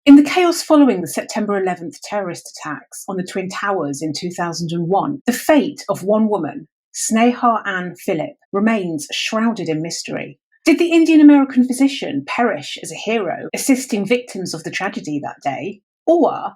In the chaos following the September 11th terrorist attacks on the Twin Towers in 2001, the fate of one woman, Sneha Anne Philip, remains shrouded in mystery. Did the Indian-American physician perish as a hero, assisting victims of the tragedy that day? Or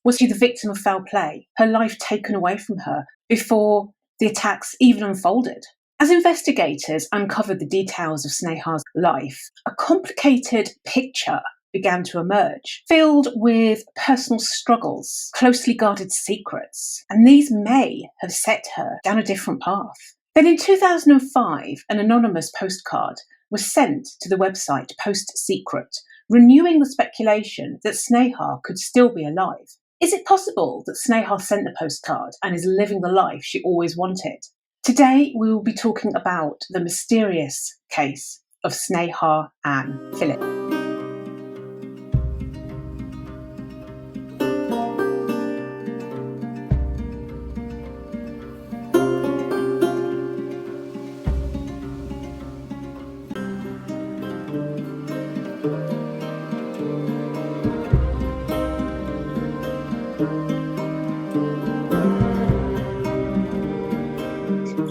was she the victim of foul play, her life taken away from her before the attacks even unfolded? As investigators uncovered the details of Sneha's life, a complicated picture began to emerge, filled with personal struggles, closely guarded secrets, and these may have set her down a different path. Then in 2005, an anonymous postcard was sent to the website Post Secret, renewing the speculation that Sneha could still be alive. Is it possible that Sneha sent the postcard and is living the life she always wanted? Today, we will be talking about the mysterious case of Sneha Anne Philip.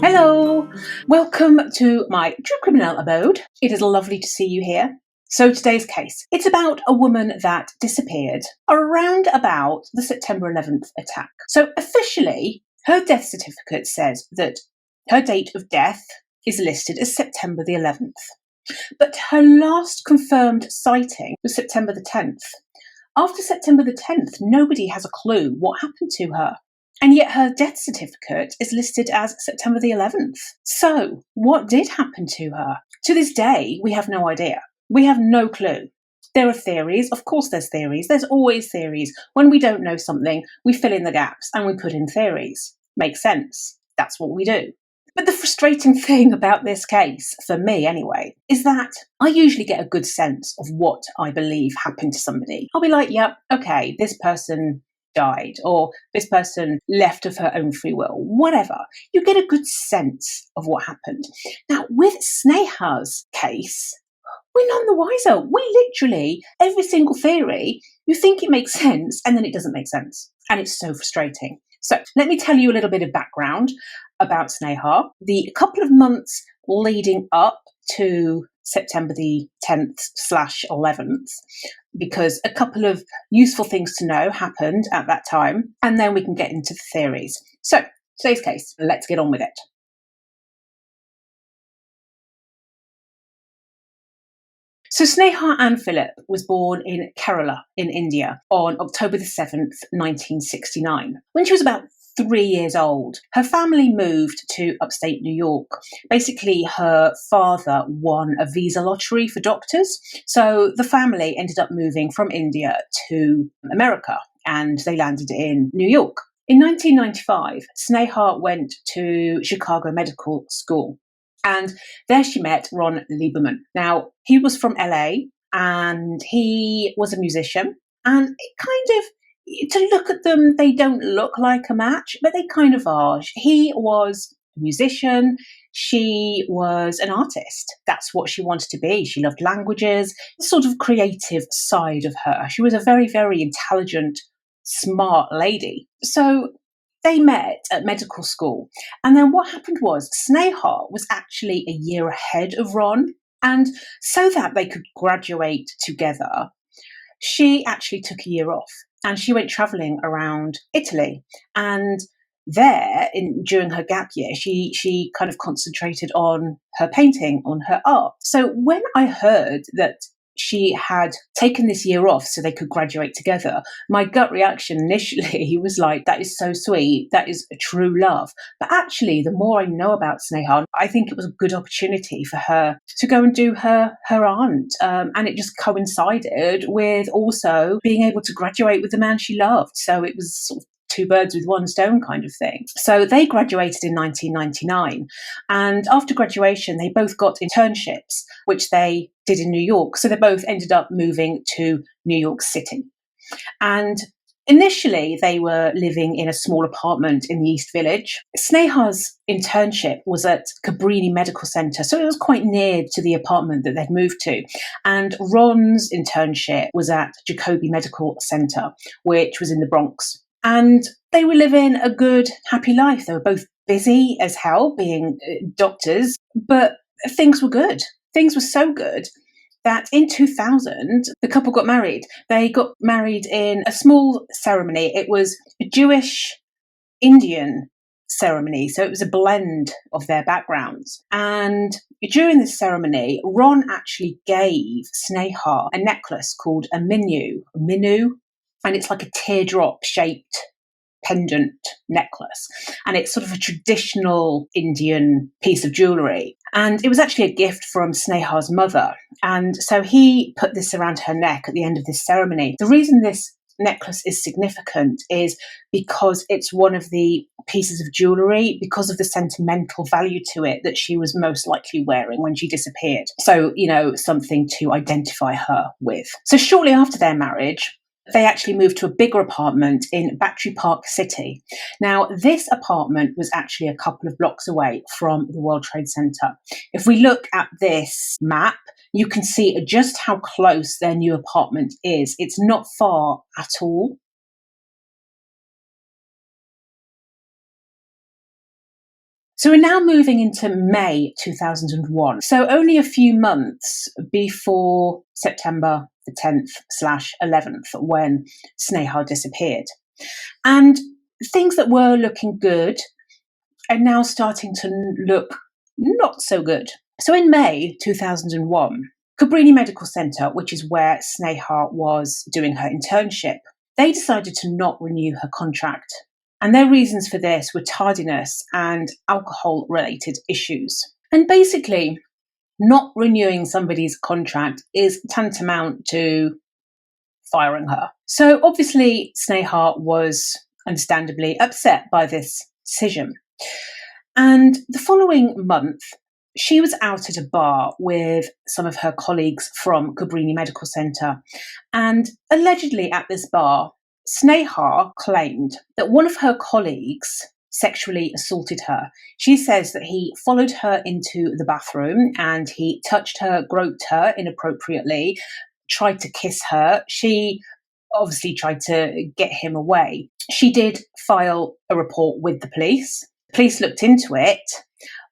Hello, welcome to my true criminal abode. It is lovely to see you here. So today's case, it's about a woman that disappeared around about the September 11th attack. So officially, her death certificate says that her date of death is listed as September the 11th. But her last confirmed sighting was September the 10th. After September the 10th, nobody has a clue what happened to her. And yet her death certificate is listed as September the 11th. So what did happen to her? To this day, we have no idea. We have no clue. There are theories. Of course there's theories. There's always theories. When we don't know something, we fill in the gaps and we put in theories. Makes sense. That's what we do. But the frustrating thing about this case, for me anyway, is that I usually get a good sense of what I believe happened to somebody. I'll be like, yep, okay, this person died, or this person left of her own free will, whatever. You get a good sense of what happened. Now, with Sneha's case, we're none the wiser. We literally, every single theory, you think it makes sense, and then it doesn't make sense. And it's so frustrating. So let me tell you a little bit of background about Sneha. The couple of months leading up to September the 10th/11th, because a couple of useful things to know happened at that time, and then we can get into the theories. So, today's case, let's get on with it. So Sneha Anne Philip was born in Kerala in India on October the 7th, 1969. When she was about 3 years old, her family moved to upstate New York. Basically, her father won a visa lottery for doctors. So the family ended up moving from India to America, and they landed in New York. In 1995, Sneha went to Chicago Medical School. And there she met Ron Lieberman. Now, he was from LA and he was a musician. And it kind of, to look at them, they don't look like a match, but they kind of are. He was a musician. She was an artist. That's what she wanted to be. She loved languages, the sort of creative side of her. She was a very, very intelligent, smart lady. So they met at medical school. And then what happened was Sneha was actually a year ahead of Ron. And so that they could graduate together, she actually took a year off and she went traveling around Italy. And there, during her gap year, she kind of concentrated on her painting, on her art. So when I heard that she had taken this year off so they could graduate together, my gut reaction initially was like, that is so sweet. That is a true love. But actually, the more I know about Sneha, I think it was a good opportunity for her to go and do her aunt. And it just coincided with also being able to graduate with the man she loved. So it was sort of two birds with one stone kind of thing. So they graduated in 1999. And after graduation, they both got internships, which they did in New York. So they both ended up moving to New York City. And Initially, they were living in a small apartment in the East Village. Sneha's internship was at Cabrini Medical Centre, so it was quite near to the apartment that they'd moved to. And Ron's internship was at Jacobi Medical Centre, which was in the Bronx. And they were living a good, happy life. They were both busy as hell, being doctors, but things were good. Things were so good that in 2000, the couple got married. They got married in a small ceremony. It was a Jewish Indian ceremony, so it was a blend of their backgrounds. And during this ceremony, Ron actually gave Sneha a necklace called a minu, and it's like a teardrop shaped pendant necklace, and it's sort of a traditional Indian piece of jewellery, and it was actually a gift from Sneha's mother, and so he put this around her neck at the end of this ceremony. The reason this necklace is significant is because it's one of the pieces of jewellery, because of the sentimental value to it, that she was most likely wearing when she disappeared. So, something to identify her with. So shortly after their marriage, they actually moved to a bigger apartment in Battery Park City. Now, this apartment was actually a couple of blocks away from the World Trade Center. If we look at this map, you can see just how close their new apartment is. It's not far at all. So we're now moving into May 2001. So only a few months before September the 10th/11th, when Sneha disappeared. And things that were looking good are now starting to look not so good. So in May 2001, Cabrini Medical Centre, which is where Sneha was doing her internship, they decided to not renew her contract. And their reasons for this were tardiness and alcohol-related issues. And basically, not renewing somebody's contract is tantamount to firing her. So obviously, Sneha was understandably upset by this decision. And the following month, she was out at a bar with some of her colleagues from Cabrini Medical Centre. And allegedly at this bar, Sneha claimed that one of her colleagues sexually assaulted her. She says that he followed her into the bathroom and he touched her, groped her inappropriately, tried to kiss her. She obviously tried to get him away. She did file a report with the police. The police looked into it,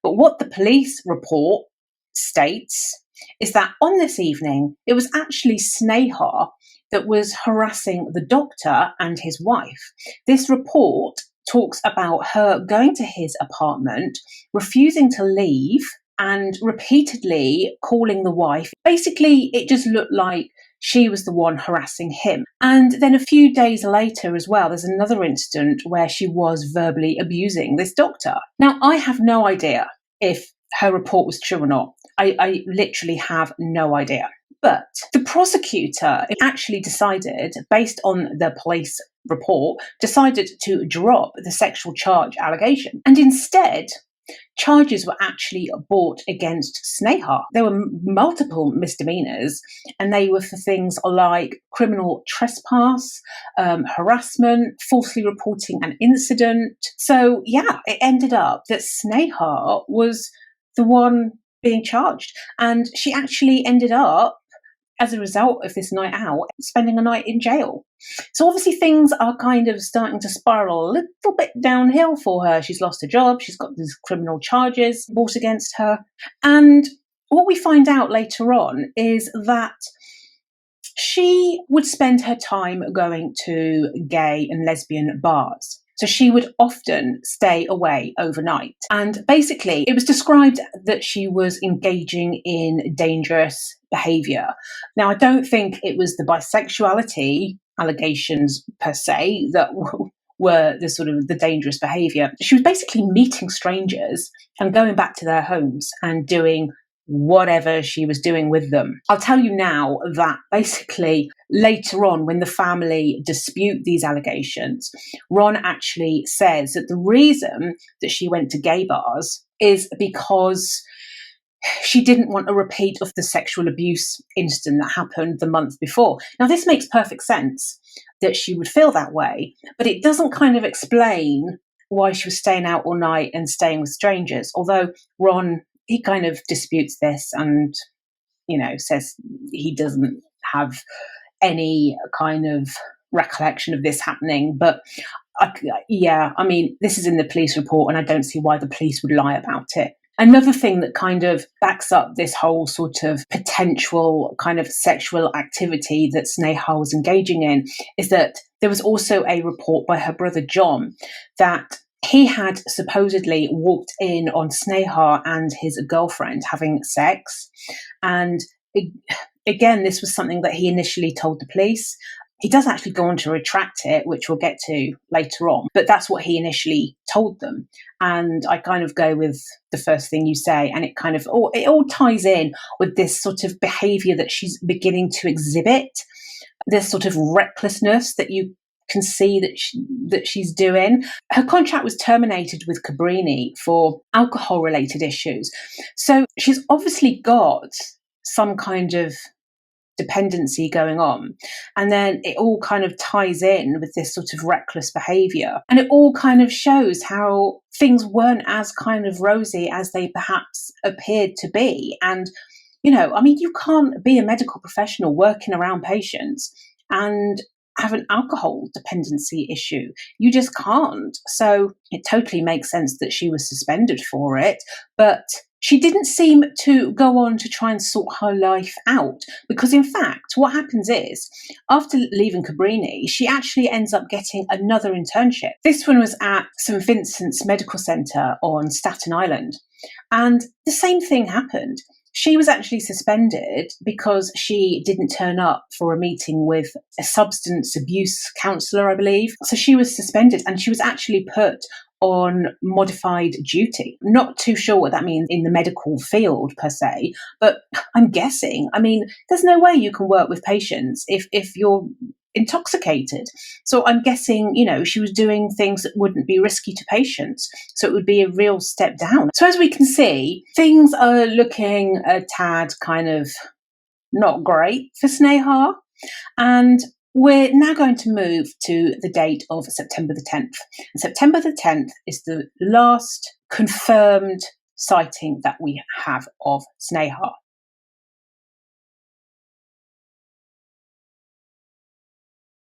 but what the police report states is that on this evening, it was actually Sneha that was harassing the doctor and his wife. This report talks about her going to his apartment, refusing to leave, and repeatedly calling the wife. Basically, it just looked like she was the one harassing him. And then a few days later as well, there's another incident where she was verbally abusing this doctor. Now, I have no idea if her report was true or not. I literally have no idea. But the prosecutor actually decided, based on the police report, decided to drop the sexual charge allegation. And instead, charges were actually brought against Sneha. There were multiple misdemeanors, and they were for things like criminal trespass, harassment, falsely reporting an incident. So, yeah, it ended up that Sneha was the one being charged. And she actually ended up, as a result of this night out, spending a night in jail. So obviously things are kind of starting to spiral a little bit downhill for her. She's lost her job. She's got these criminal charges brought against her. And what we find out later on is that she would spend her time going to gay and lesbian bars. So she would often stay away overnight. And basically, it was described that she was engaging in dangerous behaviour. Now, I don't think it was the bisexuality allegations per se that were the sort of the dangerous behaviour. She was basically meeting strangers and going back to their homes and doing whatever she was doing with them. I'll tell you now that basically later on, when the family dispute these allegations, Ron actually says that the reason that she went to gay bars is because she didn't want a repeat of the sexual abuse incident that happened the month before. Now, this makes perfect sense. that she would feel that way, but it doesn't kind of explain why she was staying out all night and staying with strangers. Although Ron, he kind of disputes this and, says he doesn't have any kind of recollection of this happening. But this is in the police report, and I don't see why the police would lie about it. Another thing that kind of backs up this whole sort of potential kind of sexual activity that Sneha was engaging in is that there was also a report by her brother John that he had supposedly walked in on Sneha and his girlfriend having sex. And again, this was something that he initially told the police. He does actually go on to retract it, which we'll get to later on, but that's what he initially told them. And I kind of go with the first thing you say, and it all ties in with this sort of behaviour that she's beginning to exhibit, this sort of recklessness that you can see that she's doing. Her contract was terminated with Cabrini for alcohol-related issues. So she's obviously got some kind of dependency going on, and then it all kind of ties in with this sort of reckless behavior, and it all kind of shows how things weren't as kind of rosy as they perhaps appeared to be. And you can't be a medical professional working around patients and have an alcohol dependency issue. You just can't. So it totally makes sense that she was suspended for it, but she didn't seem to go on to try and sort her life out, because in fact, what happens is, after leaving Cabrini, she actually ends up getting another internship. This one was at St. Vincent's Medical Centre on Staten Island. And the same thing happened. She was actually suspended because she didn't turn up for a meeting with a substance abuse counsellor, I believe. So she was suspended, and she was actually put on modified duty. Not too sure what that means in the medical field per se, but I'm guessing. There's no way you can work with patients if you're intoxicated. So I'm guessing, she was doing things that wouldn't be risky to patients. So it would be a real step down. So as we can see, things are looking a tad kind of not great for Sneha. And we're now going to move to the date of September the 10th. And September the 10th is the last confirmed sighting that we have of Sneha.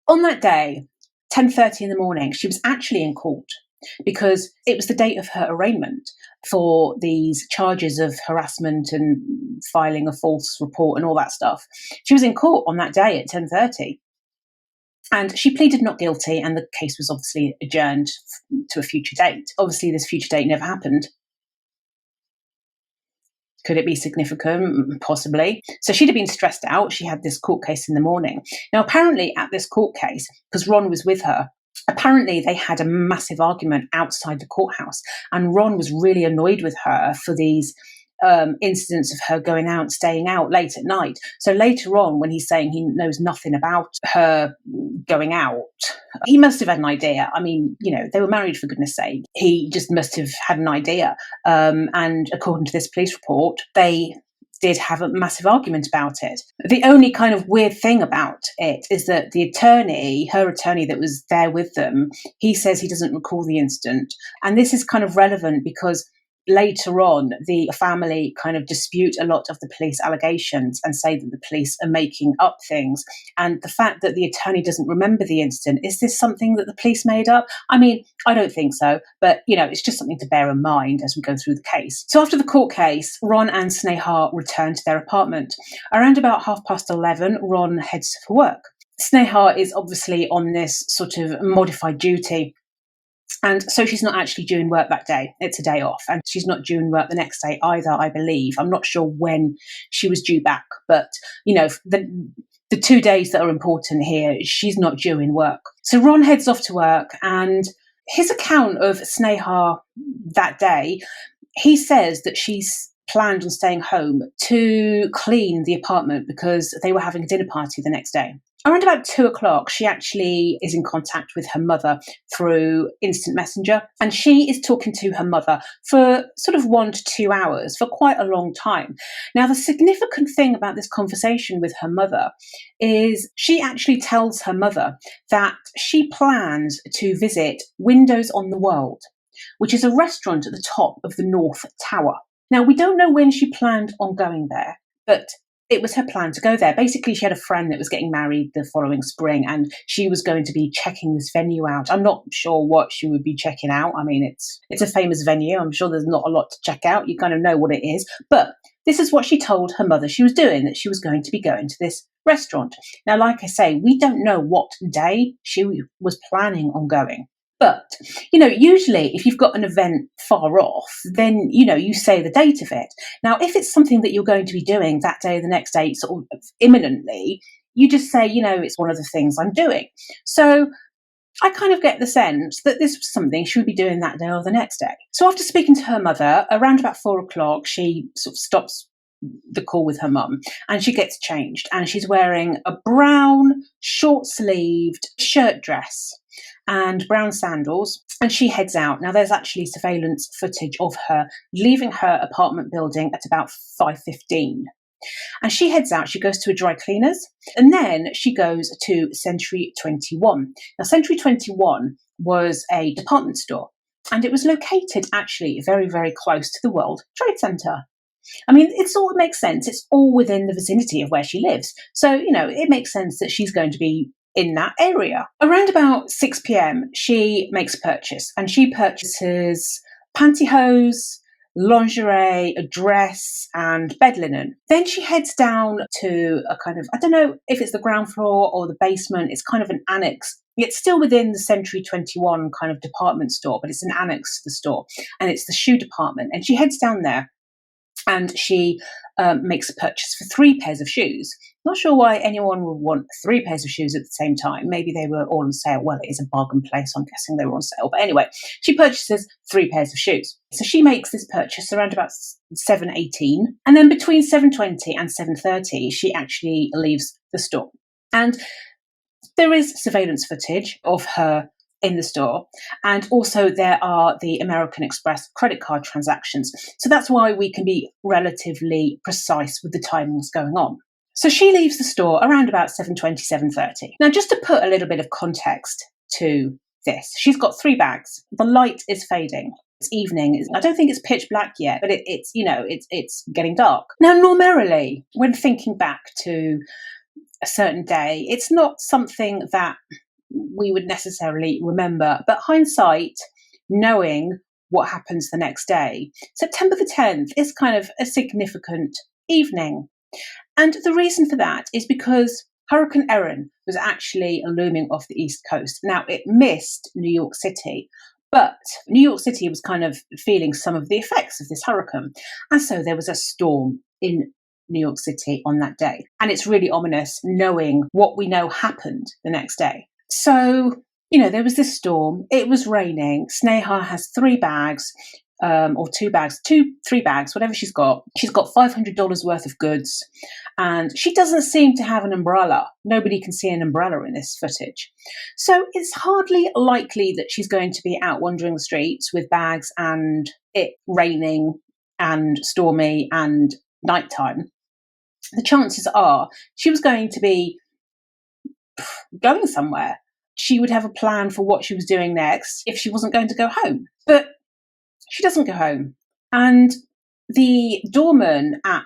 On that day, 10:30 in the morning, she was actually in court because it was the date of her arraignment for these charges of harassment and filing a false report and all that stuff. She was in court on that day at 10:30. And she pleaded not guilty, and the case was obviously adjourned to a future date. Obviously, this future date never happened. Could it be significant? Possibly. So she'd have been stressed out. She had this court case in the morning. Now, apparently at this court case, because Ron was with her, apparently they had a massive argument outside the courthouse, and Ron was really annoyed with her for these incidents of her going out, staying out late at night. So later on, when he's saying he knows nothing about her going out, he must have had an idea. They were married, for goodness sake. He just must have had an idea. And according to this police report, they did have a massive argument about it. The only kind of weird thing about it is that the attorney, her attorney that was there with them, he says he doesn't recall the incident. And this is kind of relevant because later on, the family kind of dispute a lot of the police allegations and say that the police are making up things. And the fact that the attorney doesn't remember the incident, is this something that the police made up? I don't think so, but it's just something to bear in mind as we go through the case. So after the court case, Ron and Sneha return to their apartment. Around about 11:30, Ron heads for work. Sneha is obviously on this sort of modified duty. And so she's not actually due in work that day. It's a day off. And she's not due in work the next day either, I believe. I'm not sure when she was due back. But, the 2 days that are important here, she's not due in work. So Ron heads off to work, and his account of Sneha that day, he says that she's planned on staying home to clean the apartment because they were having a dinner party the next day. Around about 2 o'clock, she actually is in contact with her mother through instant messenger. And she is talking to her mother for sort of 1 to 2 hours, for quite a long time. Now, the significant thing about this conversation with her mother is she actually tells her mother that she plans to visit Windows on the World, which is a restaurant at the top of the North Tower. Now, we don't know when she planned on going there, but it was her plan to go there. Basically, she had a friend that was getting married the following spring, and she was going to be checking this venue out. I'm not sure what she would be checking out. I mean, it's a famous venue. I'm sure there's not a lot to check out. You kind of know what it is. But this is what she told her mother she was doing, that she was going to be going to this restaurant. Now, like I say, we don't know what day she was planning on going. But, usually if you've got an event far off, then, you say the date of it. Now, if it's something that you're going to be doing that day or the next day, sort of imminently, you just say, it's one of the things I'm doing. So I kind of get the sense that this was something she would be doing that day or the next day. So after speaking to her mother, around about 4 o'clock, she sort of stops the call with her mum and she gets changed, and she's wearing a brown short-sleeved shirt dress and brown sandals, and she heads out. Now, there's actually surveillance footage of her leaving her apartment building at about 5:15. And she heads out, she goes to a dry cleaner's, and then she goes to Century 21. Now, Century 21 was a department store, and it was located actually very, very close to the World Trade Center. I mean, it makes sense. It's all within the vicinity of where she lives. So, it makes sense that she's going to be in that area. Around about 6 p.m, she makes a purchase, and she purchases pantyhose, lingerie, a dress, and bed linen. Then she heads down to a kind of, I don't know if it's the ground floor or the basement, it's kind of an annex. It's still within the Century 21 kind of department store, but it's an annex to the store, and it's the shoe department. And she heads down there, and she makes a purchase for 3 pairs of shoes. Not sure why anyone would want 3 pairs of shoes at the same time. Maybe they were all on sale. Well, it is a bargain place, so I'm guessing they were on sale. But anyway, she purchases 3 pairs of shoes. So she makes this purchase around about 7:18. And then between 7:20 and 7:30, she actually leaves the store. And there is surveillance footage of her in the store, and also there are the American Express credit card transactions. So that's why we can be relatively precise with the timings going on. So she leaves the store around about 7:20, 7:30. Now, just to put a little bit of context to this, she's got 3 bags. The light is fading. It's evening. I don't think it's pitch black yet, but it's getting dark. Now, normally, when thinking back to a certain day, it's not something that we would necessarily remember, but hindsight, knowing what happens the next day, September the 10th is kind of a significant evening. And the reason for that is because Hurricane Erin was actually looming off the East Coast. Now, it missed New York City, but New York City was kind of feeling some of the effects of this hurricane. And so there was a storm in New York City on that day. And it's really ominous knowing what we know happened the next day. So, there was this storm. It was raining. Sneha has 3 bags, or 2 bags, 3 bags, whatever she's got. She's got $500 worth of goods, and she doesn't seem to have an umbrella. Nobody can see an umbrella in this footage. So it's hardly likely that she's going to be out wandering the streets with bags and it raining and stormy and nighttime. The chances are she was going to be going somewhere. She would have a plan for what she was doing next if she wasn't going to go home. But she doesn't go home. And the doorman at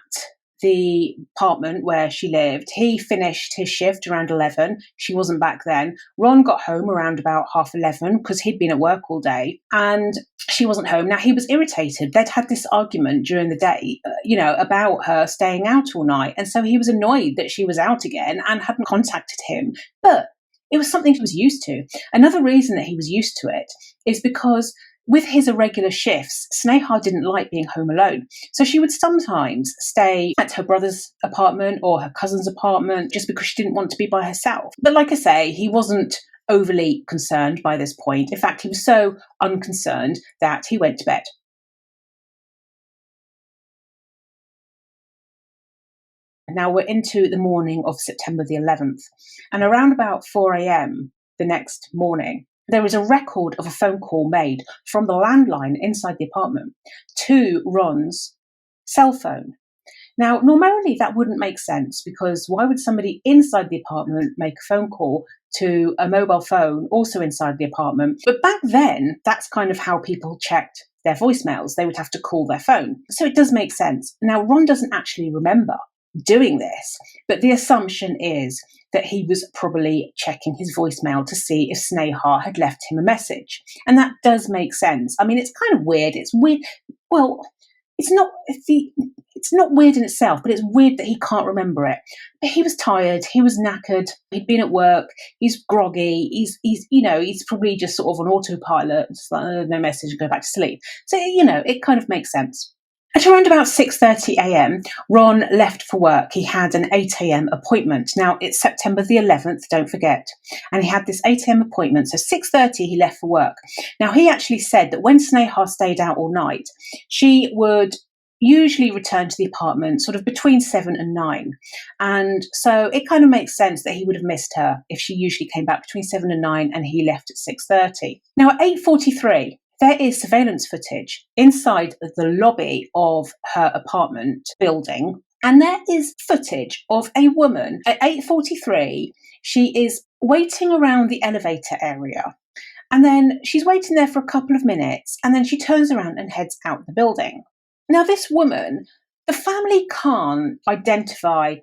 the apartment where she lived, he finished his shift around 11. She wasn't back then. Ron got home around about 11:30 because he'd been at work all day, and she wasn't home. Now, he was irritated. They'd had this argument during the day, about her staying out all night. And so he was annoyed that she was out again and hadn't contacted him. But it was something he was used to. Another reason that he was used to it is because with his irregular shifts, Sneha didn't like being home alone. So she would sometimes stay at her brother's apartment or her cousin's apartment just because she didn't want to be by herself. But like I say, he wasn't overly concerned by this point. In fact, he was so unconcerned that he went to bed. Now we're into the morning of September the 11th, and around about 4 a.m. the next morning, there is a record of a phone call made from the landline inside the apartment to Ron's cell phone. Now, normally that wouldn't make sense, because why would somebody inside the apartment make a phone call to a mobile phone also inside the apartment? But back then, that's kind of how people checked their voicemails. They would have to call their phone. So it does make sense. Now, Ron doesn't actually remember doing this, but the assumption is that he was probably checking his voicemail to see if Sneha had left him a message. And that does make sense. I mean, it's kind of weird. It's weird. Well, it's not weird in itself, but it's weird that he can't remember it. But he was tired. He was knackered. He'd been at work. He's groggy. He's probably just sort of on autopilot. Just like, no message, go back to sleep. So, it kind of makes sense. At around about 6:30 a.m, Ron left for work. He had an 8 a.m. appointment. Now, it's September the 11th, don't forget. And he had this 8 a.m. appointment. So 6:30 he left for work. Now, he actually said that when Sneha stayed out all night, she would usually return to the apartment sort of between 7 and 9. And so it kind of makes sense that he would have missed her if she usually came back between 7 and 9 and he left at 6:30. Now, at 8:43, there is surveillance footage inside the lobby of her apartment building, and there is footage of a woman at 8:43. She is waiting around the elevator area, and then she's waiting there for a couple of minutes, and then she turns around and heads out the building. Now, this woman, the family can't identify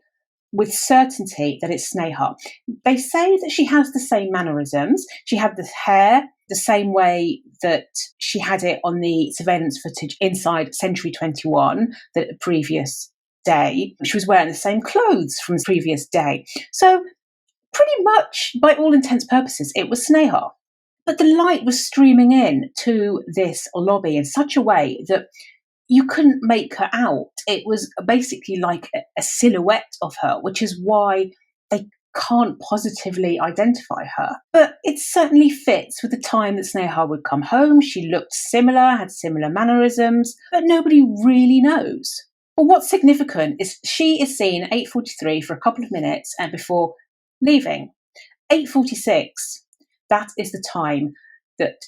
with certainty that it's Sneha. They say that she has the same mannerisms. She had the hair the same way that she had it on the surveillance footage inside Century 21 the previous day. She was wearing the same clothes from the previous day. So pretty much, by all intents and purposes, it was Sneha. But the light was streaming in to this lobby in such a way that you couldn't make her out. It was basically like a silhouette of her, which is why they can't positively identify her. But it certainly fits with the time that Sneha would come home. She looked similar, had similar mannerisms, but nobody really knows. But what's significant is she is seen at 8:43 for a couple of minutes and before leaving. 8:46, that is the time that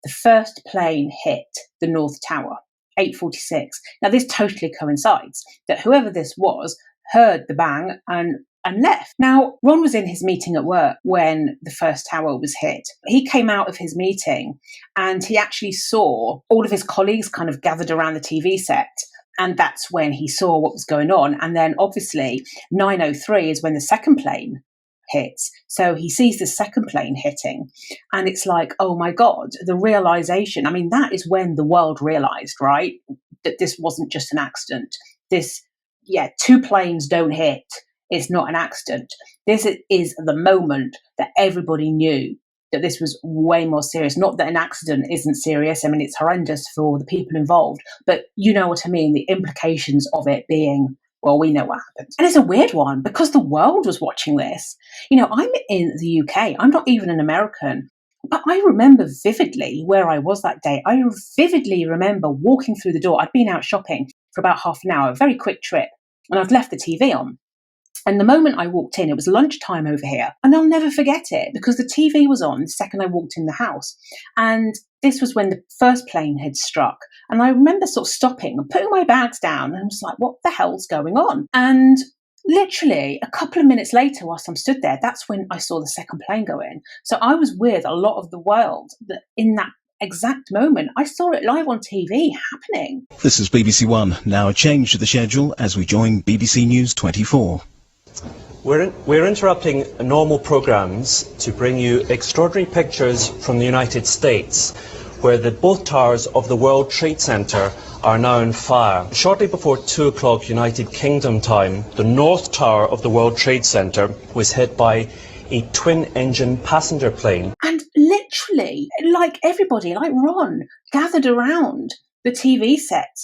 the first plane hit the North Tower. 8:46. Now, this totally coincides that whoever this was heard the bang and left. Now, Ron was in his meeting at work when the first tower was hit. He came out of his meeting and he actually saw all of his colleagues kind of gathered around the TV set. And that's when he saw what was going on. And then obviously 9:03 is when the second plane hits. So he sees the second plane hitting and it's like, oh my God, the realization. I mean, that is when the world realized, right, that this wasn't just an accident. Two planes don't hit. It's not an accident. This is the moment that everybody knew that this was way more serious. Not that an accident isn't serious. I mean, it's horrendous for the people involved, but you know what I mean? The implications of it being, well, we know what happened. And it's a weird one because the world was watching this. I'm in the UK. I'm not even an American. But I remember vividly where I was that day. I vividly remember walking through the door. I'd been out shopping for about half an hour, a very quick trip, and I'd left the TV on. And the moment I walked in, it was lunchtime over here. And I'll never forget it because the TV was on the second I walked in the house. And this was when the first plane had struck. And I remember sort of stopping and putting my bags down. And I was like, what the hell's going on? And literally a couple of minutes later, whilst I'm stood there, that's when I saw the second plane go in. So I was with a lot of the world that in that exact moment. I saw it live on TV happening. This is BBC One. Now a change to the schedule as we join BBC News 24. We're interrupting normal programmes to bring you extraordinary pictures from the United States, where both towers of the World Trade Center are now on fire. Shortly before 2 o'clock United Kingdom time, the North Tower of the World Trade Center was hit by a twin-engine passenger plane. And literally, like everybody, like Ron, gathered around the TV set.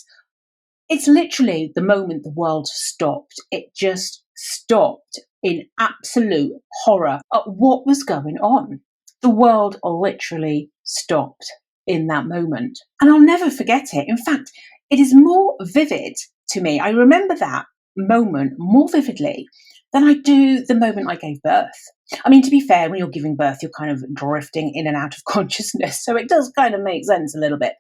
It's literally the moment the world stopped. It just stopped in absolute horror at what was going on. The world literally stopped in that moment. And I'll never forget it. In fact, it is more vivid to me. I remember that moment more vividly than I do the moment I gave birth. I mean, to be fair, when you're giving birth, you're kind of drifting in and out of consciousness, so it does kind of make sense a little bit.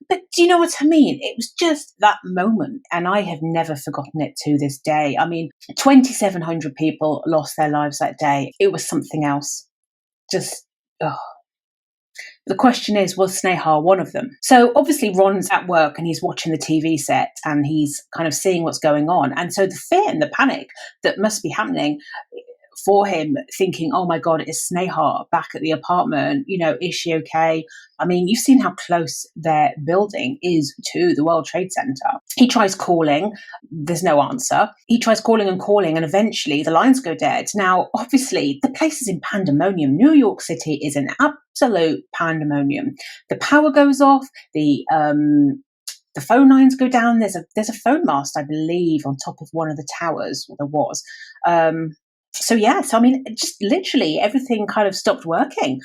But do you know what I mean? It was just that moment, and I have never forgotten it to this day. I mean, 2,700 people lost their lives that day. It was something else. Just, oh. The question is, was Sneha one of them? So obviously Ron's at work and he's watching the TV set and he's kind of seeing what's going on. And so the fear and the panic that must be happening for him, thinking, oh my God, is Sneha back at the apartment? You know, is she okay? I mean, you've seen how close their building is to the World Trade Center. He tries calling, there's no answer. He tries calling, and eventually the lines go dead. Now, obviously, the place is in pandemonium. New York City is an absolute pandemonium. The power goes off, the phone lines go down. There's a phone mast, I believe, on top of one of the towers, or there was. So I mean, just literally everything kind of stopped working.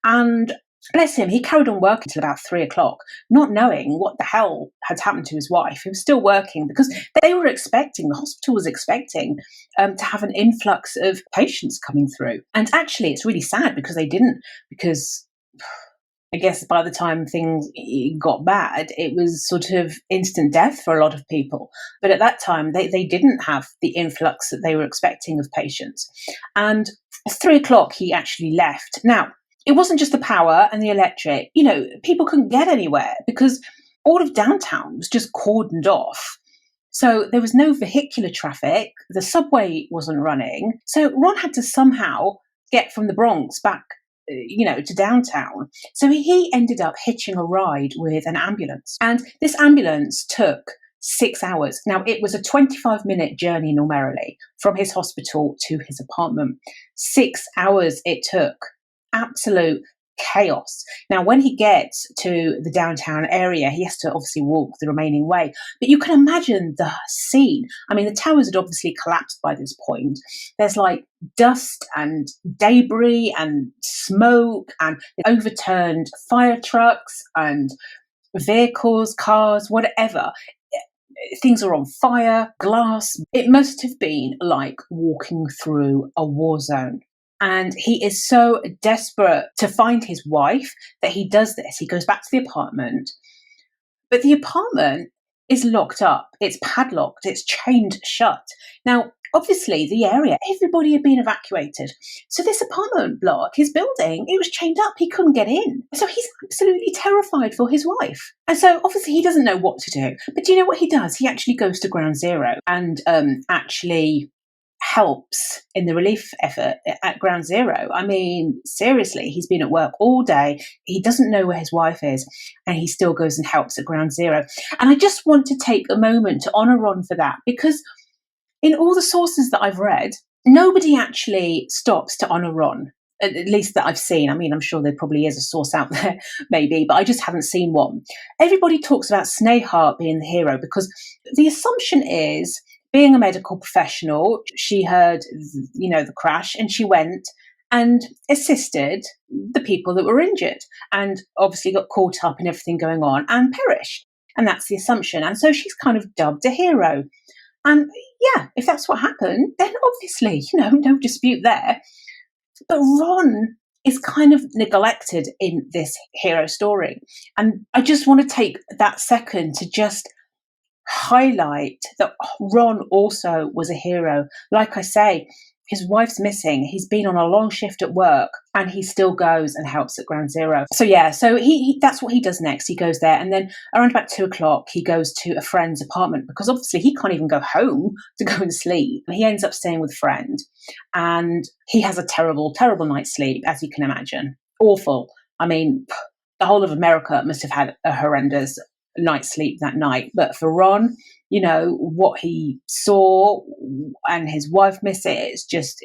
And bless him, he carried on working until about 3:00, not knowing what the hell had happened to his wife. He was still working because the hospital was expecting to have an influx of patients coming through. And actually, it's really sad because they didn't, because I guess by the time things got bad, it was sort of instant death for a lot of people. But at that time, they didn't have the influx that they were expecting of patients. And at 3:00, he actually left. Now, it wasn't just the power and the electric. You know, people couldn't get anywhere because all of downtown was just cordoned off. So there was no vehicular traffic. The subway wasn't running. So Ron had to somehow get from the Bronx back to downtown. So he ended up hitching a ride with an ambulance. And this ambulance took 6 hours. Now, it was a 25-minute journey normally from his hospital to his apartment. 6 hours it took. Absolute chaos. Now, when he gets to the downtown area, he has to obviously walk the remaining way. But you can imagine the scene. I mean, the towers had obviously collapsed by this point. There's like dust and debris and smoke and overturned fire trucks and vehicles, cars, whatever. Things are on fire, glass. It must have been like walking through a war zone. And he is so desperate to find his wife that he does this. He goes back to the apartment, but the apartment is locked up. It's padlocked. It's chained shut. Now, obviously, the area, everybody had been evacuated. So this apartment block, his building, it was chained up. He couldn't get in. So he's absolutely terrified for his wife. And so obviously he doesn't know what to do. But do you know what he does? He actually goes to Ground Zero and actually helps in the relief effort at Ground Zero. I mean, seriously, he's been at work all day. He doesn't know where his wife is, and he still goes and helps at Ground Zero. And I just want to take a moment to honour Ron for that, because in all the sources that I've read, nobody actually stops to honour Ron, at least that I've seen. I mean, I'm sure there probably is a source out there, maybe, but I just haven't seen one. Everybody talks about Sneha being the hero because the assumption is, being a medical professional, she heard, the crash, and she went and assisted the people that were injured and obviously got caught up in everything going on and perished. And that's the assumption. And so she's kind of dubbed a hero. And if that's what happened, then obviously, no dispute there. But Ron is kind of neglected in this hero story. And I just want to take that second to just highlight that Ron also was a hero. Like I say, his wife's missing. He's been on a long shift at work and he still goes and helps at Ground Zero. So he that's what he does next. He goes there, and then around about 2:00, he goes to a friend's apartment because obviously he can't even go home to go and sleep. He ends up staying with a friend, and he has a terrible, terrible night's sleep, as you can imagine. Awful. I mean, the whole of America must have had a horrendous night's sleep that night. But for Ron, what he saw and his wife miss it's just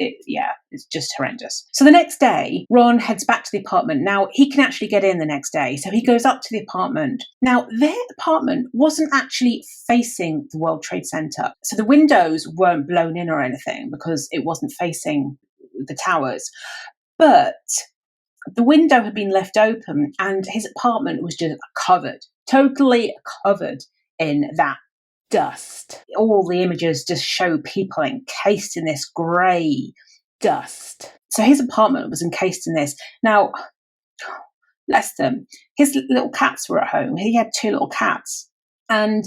horrendous. So the next day, Ron heads back to the apartment. Now, he can actually get in the next day. So he goes up to the apartment. Now, their apartment wasn't actually facing the World Trade Center. So the windows weren't blown in or anything because it wasn't facing the towers. But the window had been left open and his apartment was just totally covered in that dust. All the images just show people encased in this grey dust. So his apartment was encased in this. Now, bless them, his little cats were at home. He had 2 little cats, and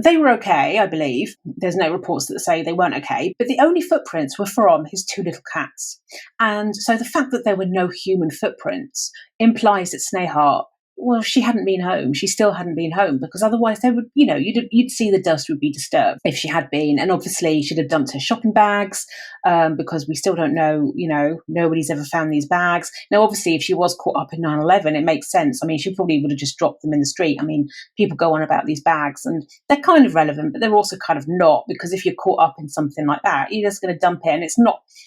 they were okay, I believe. There's no reports that say they weren't okay, but the only footprints were from his 2 little cats. And so the fact that there were no human footprints implies that Sneha, well, she hadn't been home. She still hadn't been home, because otherwise they would, you'd see the dust would be disturbed if she had been. And obviously she'd have dumped her shopping bags, because we still don't know, nobody's ever found these bags. Now, obviously, if she was caught up in 9/11, it makes sense. I mean, she probably would have just dropped them in the street. I mean, people go on about these bags and they're kind of relevant, but they're also kind of not, because if you're caught up in something like that, you're just going to dump it and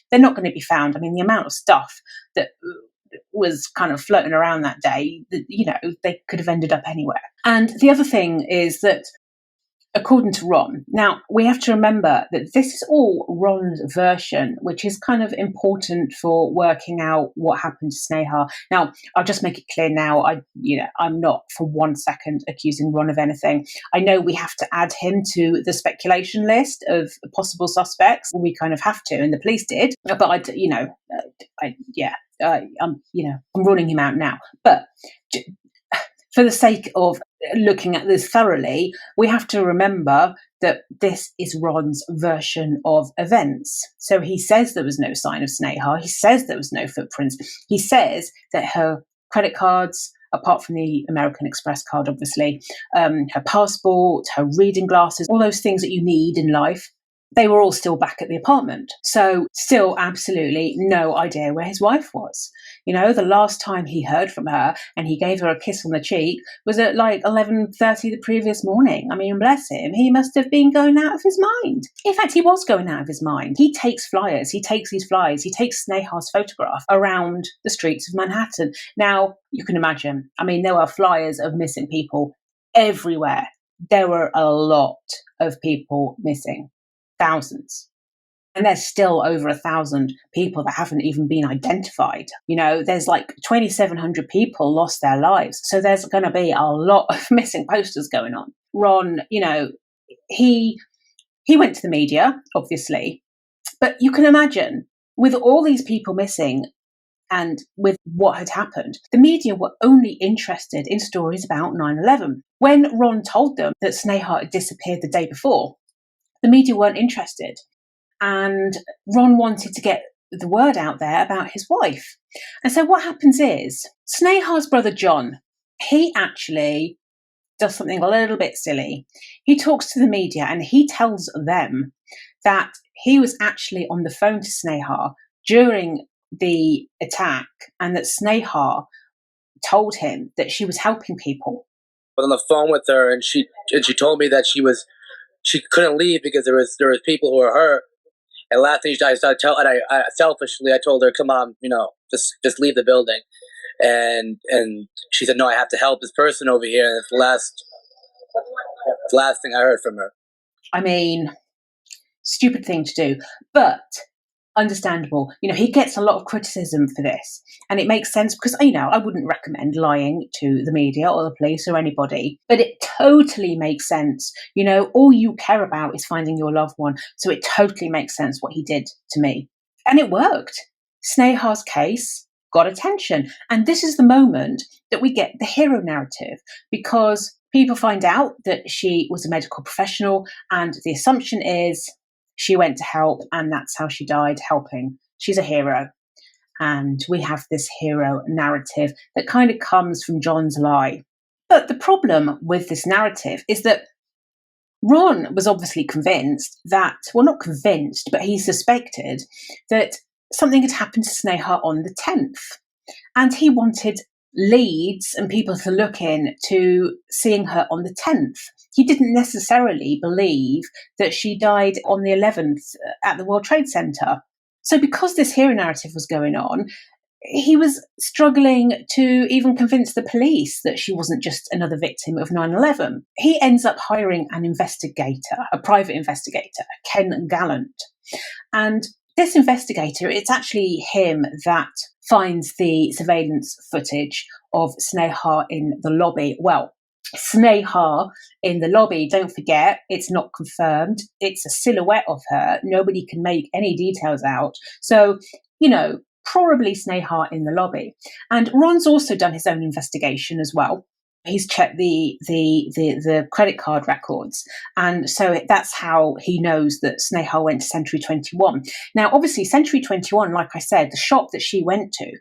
they're not going to be found. I mean, the amount of stuff that was kind of floating around that day, that, they could have ended up anywhere. And the other thing is that, according to Ron, now we have to remember that this is all Ron's version, which is kind of important for working out what happened to Sneha. Now, I'll just make it clear now, I'm not for 1 second accusing Ron of anything. I know we have to add him to the speculation list of possible suspects. We kind of have to, and the police did. But I'm ruling him out now. But for the sake of looking at this thoroughly, we have to remember that this is Ron's version of events. So he says there was no sign of Sneha. He says there was no footprints. He says that her credit cards, apart from the American Express card, obviously, her passport, her reading glasses, all those things that you need in life, they were all still back at the apartment. So still absolutely no idea where his wife was. The last time he heard from her and he gave her a kiss on the cheek was at like 11:30 the previous morning. I mean, bless him, he must have been going out of his mind. In fact, he was going out of his mind. He takes flyers. He takes these flyers. He takes Sneha's photograph around the streets of Manhattan. Now, you can imagine, I mean, there were flyers of missing people everywhere. There were a lot of people missing. Thousands. And there's still over 1,000 people that haven't even been identified. There's like 2,700 people lost their lives. So there's going to be a lot of missing posters going on. Ron, he went to the media, obviously. But you can imagine, with all these people missing and with what had happened, the media were only interested in stories about 9/11. When Ron told them that Sneha had disappeared the day before, the media weren't interested. And Ron wanted to get the word out there about his wife. And so what happens is, Sneha's brother John, he actually does something a little bit silly. He talks to the media and he tells them that he was actually on the phone to Sneha during the attack, and that Sneha told him that she was helping people. I was on the phone with her, and she told me that she couldn't leave because there was people who were hurt. And last thing I started telling, and I selfishly I told her, "Come on, just leave the building." And she said, "No, I have to help this person over here." And it's the last thing I heard from her. I mean, stupid thing to do, but understandable. He gets a lot of criticism for this, and it makes sense because, I wouldn't recommend lying to the media or the police or anybody, but it totally makes sense. All you care about is finding your loved one. So it totally makes sense what he did to me. And it worked. Sneha's case got attention. And this is the moment that we get the hero narrative, because people find out that she was a medical professional, and the assumption is she went to help, and that's how she died, helping. She's a hero. And we have this hero narrative that kind of comes from John's lie. But the problem with this narrative is that Ron was obviously convinced that, well, not convinced, but he suspected that something had happened to Sneha on the 10th. And he wanted leads and people to look in to seeing her on the 10th. He didn't necessarily believe that she died on the 11th at the World Trade Center. So because this hero narrative was going on, he was struggling to even convince the police that she wasn't just another victim of 9/11. He ends up hiring an investigator, a private investigator, Ken Gallant. And this investigator, it's actually him that finds the surveillance footage of Sneha in the lobby. Well, Sneha in the lobby. Don't forget, it's not confirmed. It's a silhouette of her. Nobody can make any details out. So, probably Sneha in the lobby. And Ron's also done his own investigation as well. He's checked the credit card records, and so that's how he knows that Sneha went to Century 21. Now, obviously, Century 21, like I said, the shop that she went to,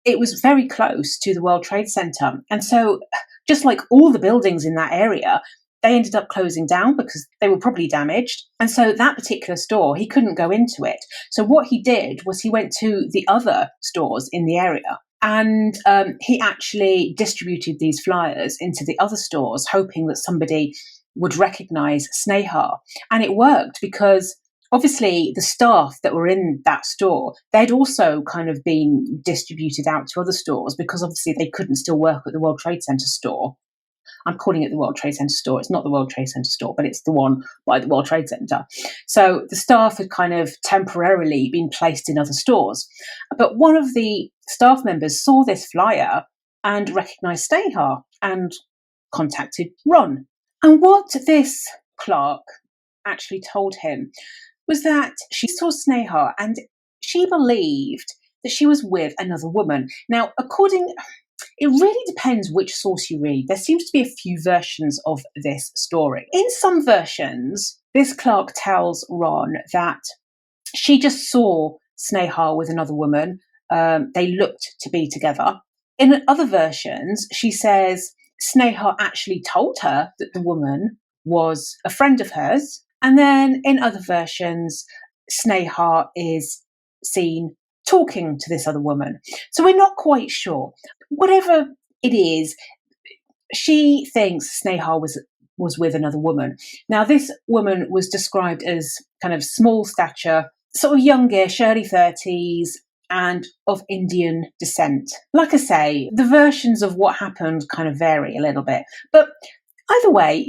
it was very close to the World Trade Center, and so just like all the buildings in that area, they ended up closing down because they were probably damaged. And so that particular store, he couldn't go into it. So what he did was he went to the other stores in the area, and he actually distributed these flyers into the other stores, hoping that somebody would recognize Sneha. And it worked because obviously the staff that were in that store, they'd also kind of been distributed out to other stores because obviously they couldn't still work at the World Trade Center store. I'm calling it the World Trade Center store. It's not the World Trade Center store, but it's the one by the World Trade Center. So the staff had kind of temporarily been placed in other stores. But one of the staff members saw this flyer and recognized Sneha and contacted Ron. And what this clerk actually told him was that she saw Sneha and she believed that she was with another woman. Now, it really depends which source you read. There seems to be a few versions of this story. In some versions, this clerk tells Ron that she just saw Sneha with another woman. They looked to be together. In other versions, she says Sneha actually told her that the woman was a friend of hers. And then in other versions, Sneha is seen talking to this other woman. So we're not quite sure. Whatever it is, she thinks Sneha was with another woman. Now, this woman was described as kind of small stature, sort of youngish, early 30s, and of Indian descent. Like I say, the versions of what happened kind of vary a little bit. But either way,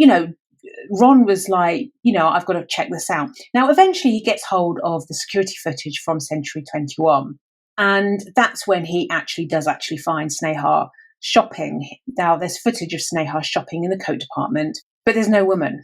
Ron was like, I've got to check this out. Now, eventually he gets hold of the security footage from Century 21. And that's when he does find Sneha shopping. Now, there's footage of Sneha shopping in the coat department, but there's no woman.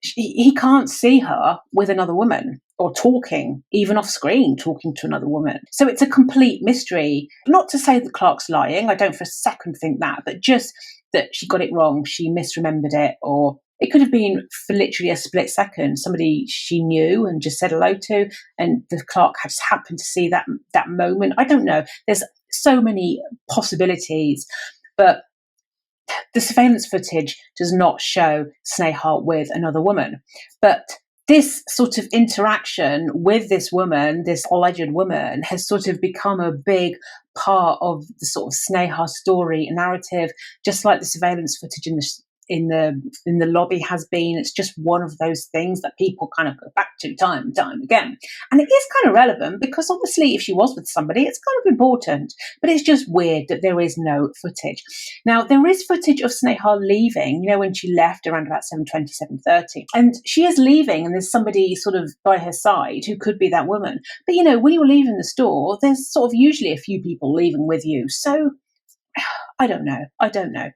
He can't see her with another woman or talking, even off screen, talking to another woman. So it's a complete mystery. Not to say that Clark's lying. I don't for a second think that, but just that she got it wrong. She misremembered it, or it could have been for literally a split second, somebody she knew and just said hello to, and the clerk just happened to see that moment. I don't know. There's so many possibilities, but the surveillance footage does not show Sneha with another woman. But this sort of interaction with this woman, this alleged woman, has sort of become a big part of the sort of Sneha story narrative, just like the surveillance footage in the lobby has been. It's just one of those things that people kind of go back to time and time again. And it is kind of relevant because obviously if she was with somebody, it's kind of important, but it's just weird that there is no footage. Now, there is footage of Sneha leaving, when she left around about 7:20, 7:30, and she is leaving and there's somebody sort of by her side who could be that woman. But, when you're leaving the store, there's sort of usually a few people leaving with you. So I don't know.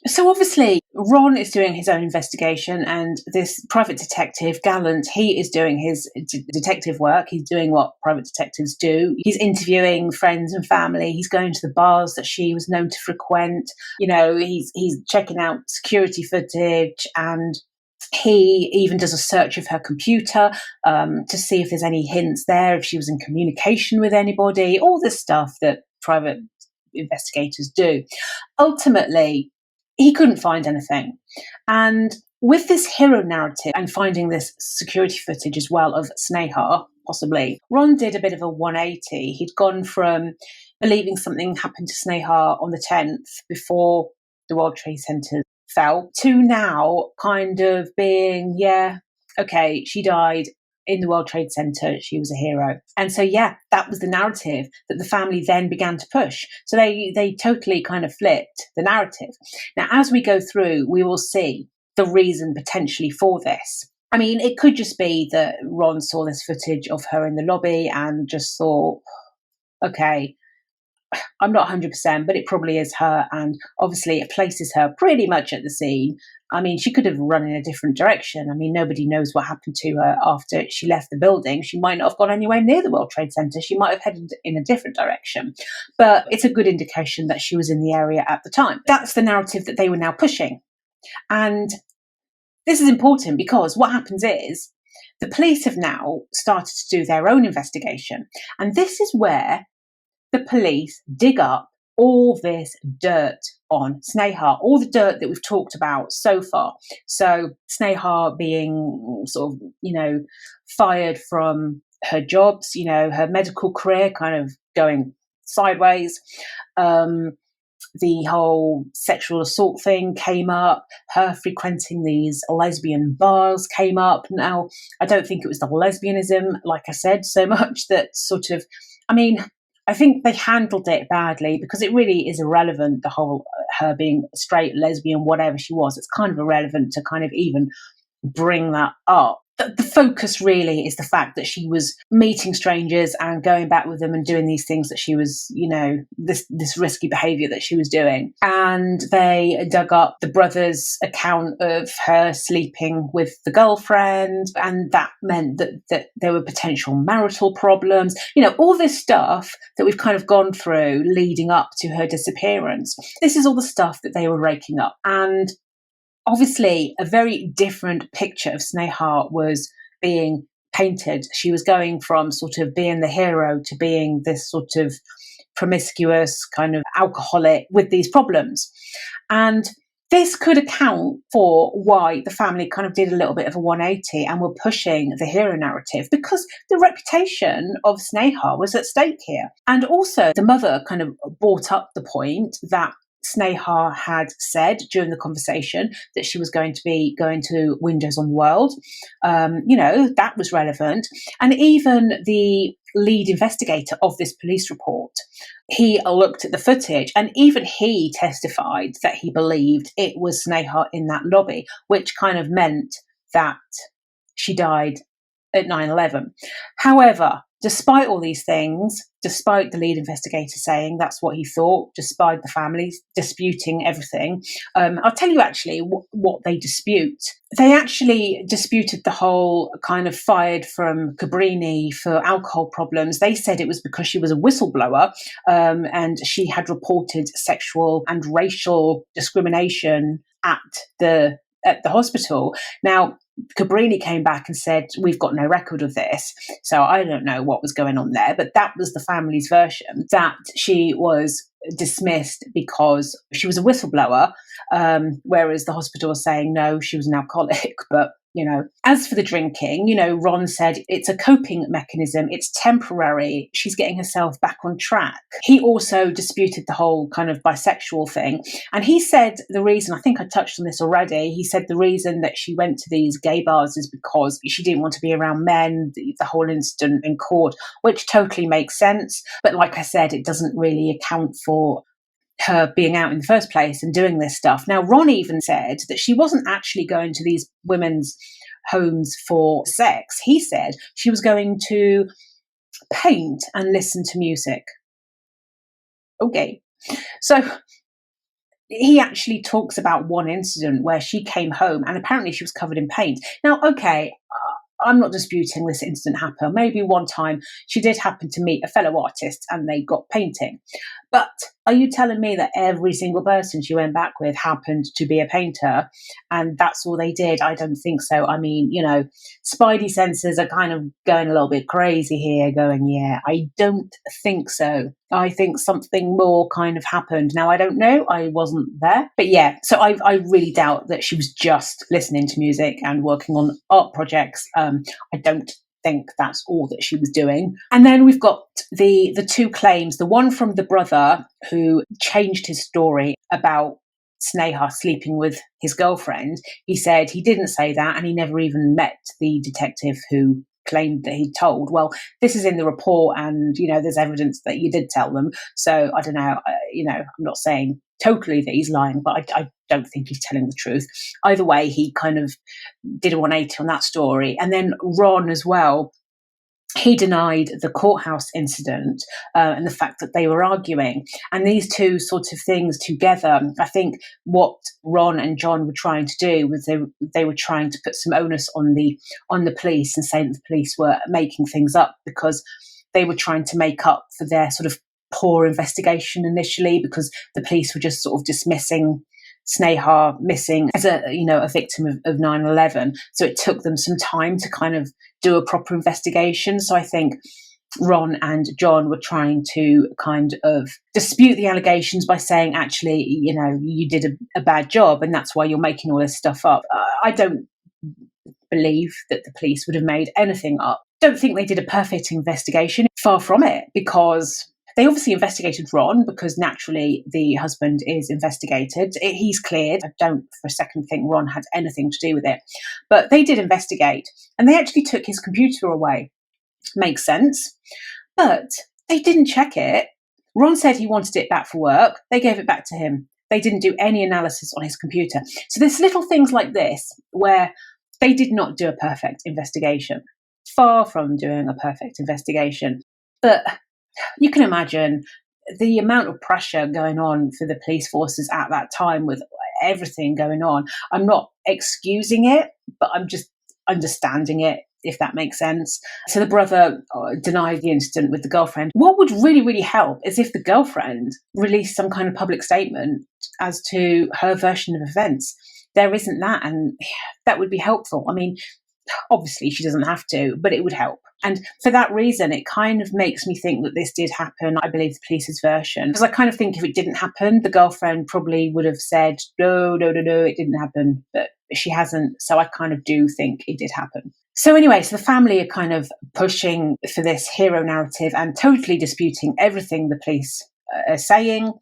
So obviously, Ron is doing his own investigation, and this private detective, Gallant, he is doing his detective work. He's doing what private detectives do. He's interviewing friends and family. He's going to the bars that she was known to frequent. He's checking out security footage, and he even does a search of her computer to see if there's any hints there, if she was in communication with anybody, all this stuff that private investigators do. Ultimately, he couldn't find anything. And with this hero narrative and finding this security footage as well of Sneha, possibly, Ron did a bit of a 180. He'd gone from believing something happened to Sneha on the 10th before the World Trade Center fell to now kind of being, okay, she died in the World Trade Center, she was a hero. And so, that was the narrative that the family then began to push. So they totally kind of flipped the narrative. Now, as we go through, we will see the reason potentially for this. I mean, it could just be that Ron saw this footage of her in the lobby and just thought, okay, I'm not 100%, but it probably is her. And obviously it places her pretty much at the scene. I mean, she could have run in a different direction. I mean, nobody knows what happened to her after she left the building. She might not have gone anywhere near the World Trade Center. She might have headed in a different direction. But it's a good indication that she was in the area at the time. That's the narrative that they were now pushing. And this is important because what happens is the police have now started to do their own investigation. And this is where the police dig up all this dirt on Sneha, all the dirt that we've talked about so far. So Sneha being sort of, fired from her jobs, her medical career kind of going sideways. The whole sexual assault thing came up, her frequenting these lesbian bars came up. Now, I don't think it was the lesbianism, like I said, so much that sort of, I think they handled it badly because it really is irrelevant, the whole her being straight, lesbian, whatever she was. It's kind of irrelevant to kind of even bring that up. The focus really is the fact that she was meeting strangers and going back with them and doing these things that she was, this risky behaviour that she was doing. And they dug up the brother's account of her sleeping with the girlfriend, and that meant that there were potential marital problems. All this stuff that we've kind of gone through leading up to her disappearance. This is all the stuff that they were raking up. And obviously, a very different picture of Sneha was being painted. She was going from sort of being the hero to being this sort of promiscuous kind of alcoholic with these problems. And this could account for why the family kind of did a little bit of a 180 and were pushing the hero narrative, because the reputation of Sneha was at stake here. And also the mother kind of brought up the point that Sneha had said during the conversation that she was going to be going to Windows on the World. That was relevant. And even the lead investigator of this police report, he looked at the footage and even he testified that he believed it was Sneha in that lobby, which kind of meant that she died at 9/11. However, despite all these things, despite the lead investigator saying that's what he thought, despite the families disputing everything, I'll tell you actually what they dispute. They actually disputed the whole kind of fired from Cabrini for alcohol problems. They said it was because she was a whistleblower and she had reported sexual and racial discrimination at the hospital. Now, Cabrini came back and said, we've got no record of this. So I don't know what was going on there, but that was the family's version, that she was dismissed because she was a whistleblower, whereas the hospital was saying, no, she was an alcoholic. But as for the drinking, Ron said it's a coping mechanism. It's temporary. She's getting herself back on track. He also disputed the whole kind of bisexual thing. And he said the reason, I think I touched on this already, he said the reason that she went to these gay bars is because she didn't want to be around men, the whole incident in court, which totally makes sense. But like I said, it doesn't really account for her being out in the first place and doing this stuff. Now, Ron even said that she wasn't actually going to these women's homes for sex. He said she was going to paint and listen to music. Okay. So he actually talks about one incident where she came home and apparently she was covered in paint. Now, okay, I'm not disputing this incident happened. Maybe one time she did happen to meet a fellow artist and they got painting. But are you telling me that every single person she went back with happened to be a painter and that's all they did? I don't think so. I mean, spidey senses are kind of going a little bit crazy here, going, yeah, I don't think so. I think something more kind of happened. Now, I don't know. I wasn't there. But yeah, so I really doubt that she was just listening to music and working on art projects. I don't think that's all that she was doing. And then we've got the two claims, the one from the brother who changed his story about Sneha sleeping with his girlfriend. He said he didn't say that and he never even met the detective who claimed that he'd told. Well, this is in the report and, there's evidence that you did tell them. So I don't know, I'm not saying totally that he's lying, but I don't think he's telling the truth. Either way, he kind of did a 180 on that story. And then Ron as well, he denied the courthouse incident and the fact that they were arguing. And these two sort of things together, I think what Ron and John were trying to do was they were trying to put some onus on the police and say that the police were making things up because they were trying to make up for their sort of poor investigation initially, because the police were just sort of dismissing Sneha missing as a victim of 9/11. So it took them some time to kind of do a proper investigation. So I think Ron and John were trying to kind of dispute the allegations by saying, actually, you did a bad job and that's why you're making all this stuff up. I don't believe that the police would have made anything up. Don't think they did a perfect investigation. Far from it, because they obviously investigated Ron because naturally the husband is investigated. He's cleared. I don't for a second think Ron had anything to do with it. But they did investigate and they actually took his computer away. Makes sense. But they didn't check it. Ron said he wanted it back for work. They gave it back to him. They didn't do any analysis on his computer. So there's little things like this where they did not do a perfect investigation. Far from doing a perfect investigation. But you can imagine the amount of pressure going on for the police forces at that time with everything going on. I'm not excusing it, but I'm just understanding it, if that makes sense. So the brother denied the incident with the girlfriend. What would really, really help is if the girlfriend released some kind of public statement as to her version of events. There isn't that, and that would be helpful. I mean, obviously she doesn't have to, but it would help. And for that reason, it kind of makes me think that this did happen. I believe the police's version. Because I kind of think if it didn't happen, the girlfriend probably would have said, no, it didn't happen. But she hasn't. So I kind of do think it did happen. So anyway, so the family are kind of pushing for this hero narrative and totally disputing everything the police are saying.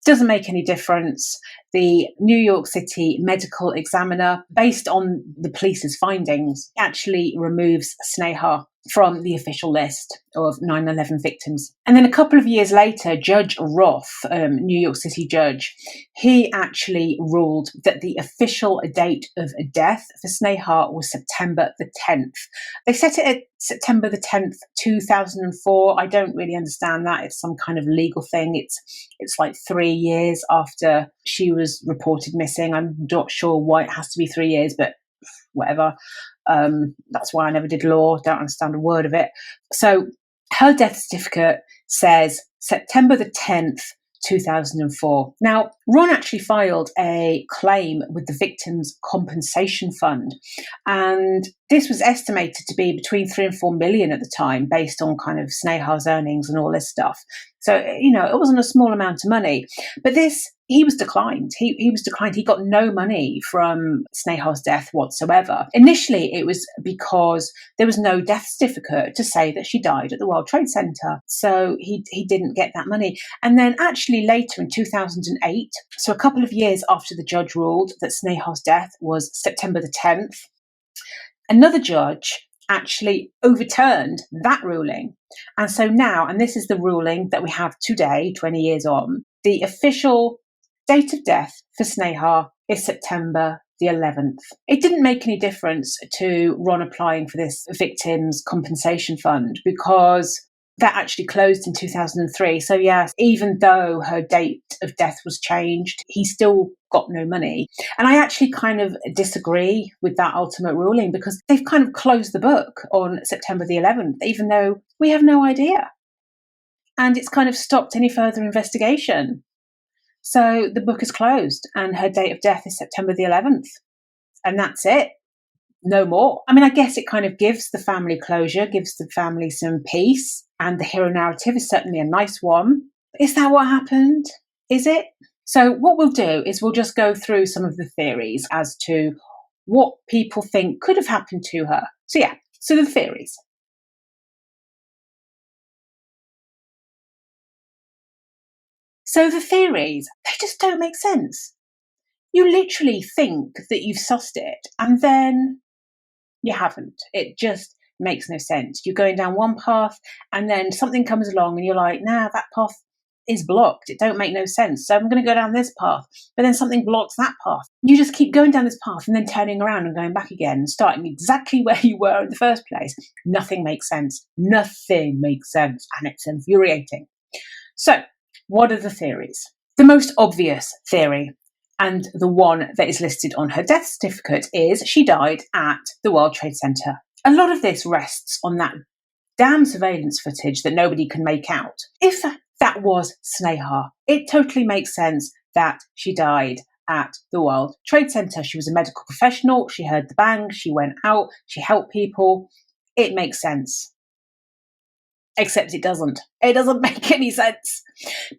Doesn't make any difference. The New York City medical examiner, based on the police's findings, actually removes Sneha from the official list of 9/11 victims. And then a couple of years later, Judge Roth, New York City judge, he actually ruled that the official date of death for Sneha was September the 10th. They set it at September the 10th, 2004. I don't really understand that. It's some kind of legal thing. It's like 3 years after she was reported missing. I'm not sure why it has to be 3 years, but whatever. That's why I never did law. Don't understand a word of it. So her death certificate says September the 10th, 2004. Now, Ron actually filed a claim with the Victims' Compensation Fund, and this was estimated to be between 3 and 4 million at the time, based on kind of Sneha's earnings and all this stuff. So, it wasn't a small amount of money. But he was declined. He was declined. He got no money from Sneha's death whatsoever. Initially, it was because there was no death certificate to say that she died at the World Trade Center. So he didn't get that money. And then actually later in 2008, so a couple of years after the judge ruled that Sneha's death was September the 10th, another judge actually overturned that ruling. And so now, and this is the ruling that we have today, 20 years on, the official date of death for Sneha is September the 11th. It didn't make any difference to Ron applying for this Victims' Compensation Fund because that actually closed in 2003. So yes, even though her date of death was changed, he still got no money. And I actually kind of disagree with that ultimate ruling because they've kind of closed the book on September the 11th, even though we have no idea. And it's kind of stopped any further investigation. So the book is closed and her date of death is September the 11th. And that's it. No more. I mean, I guess it kind of gives the family closure, gives the family some peace. And the hero narrative is certainly a nice one. Is that what happened? Is it? So what we'll do is we'll just go through some of the theories as to what people think could have happened to her. So the theories. So the theories, they just don't make sense. You literally think that you've sussed it and then you haven't. It just makes no sense. You're going down one path and then something comes along and you're like, nah, that path is blocked. It don't make no sense. So I'm going to go down this path, but then something blocks that path. You just keep going down this path and then turning around and going back again and starting exactly where you were in the first place. Nothing makes sense. Nothing makes sense. And it's infuriating. So what are the theories? The most obvious theory, and the one that is listed on her death certificate, is she died at the World Trade Center. A lot of this rests on that damn surveillance footage that nobody can make out. If that was Sneha, it totally makes sense that she died at the World Trade Center. She was a medical professional. She heard the bang. She went out. She helped people. It makes sense. Except it doesn't. It doesn't make any sense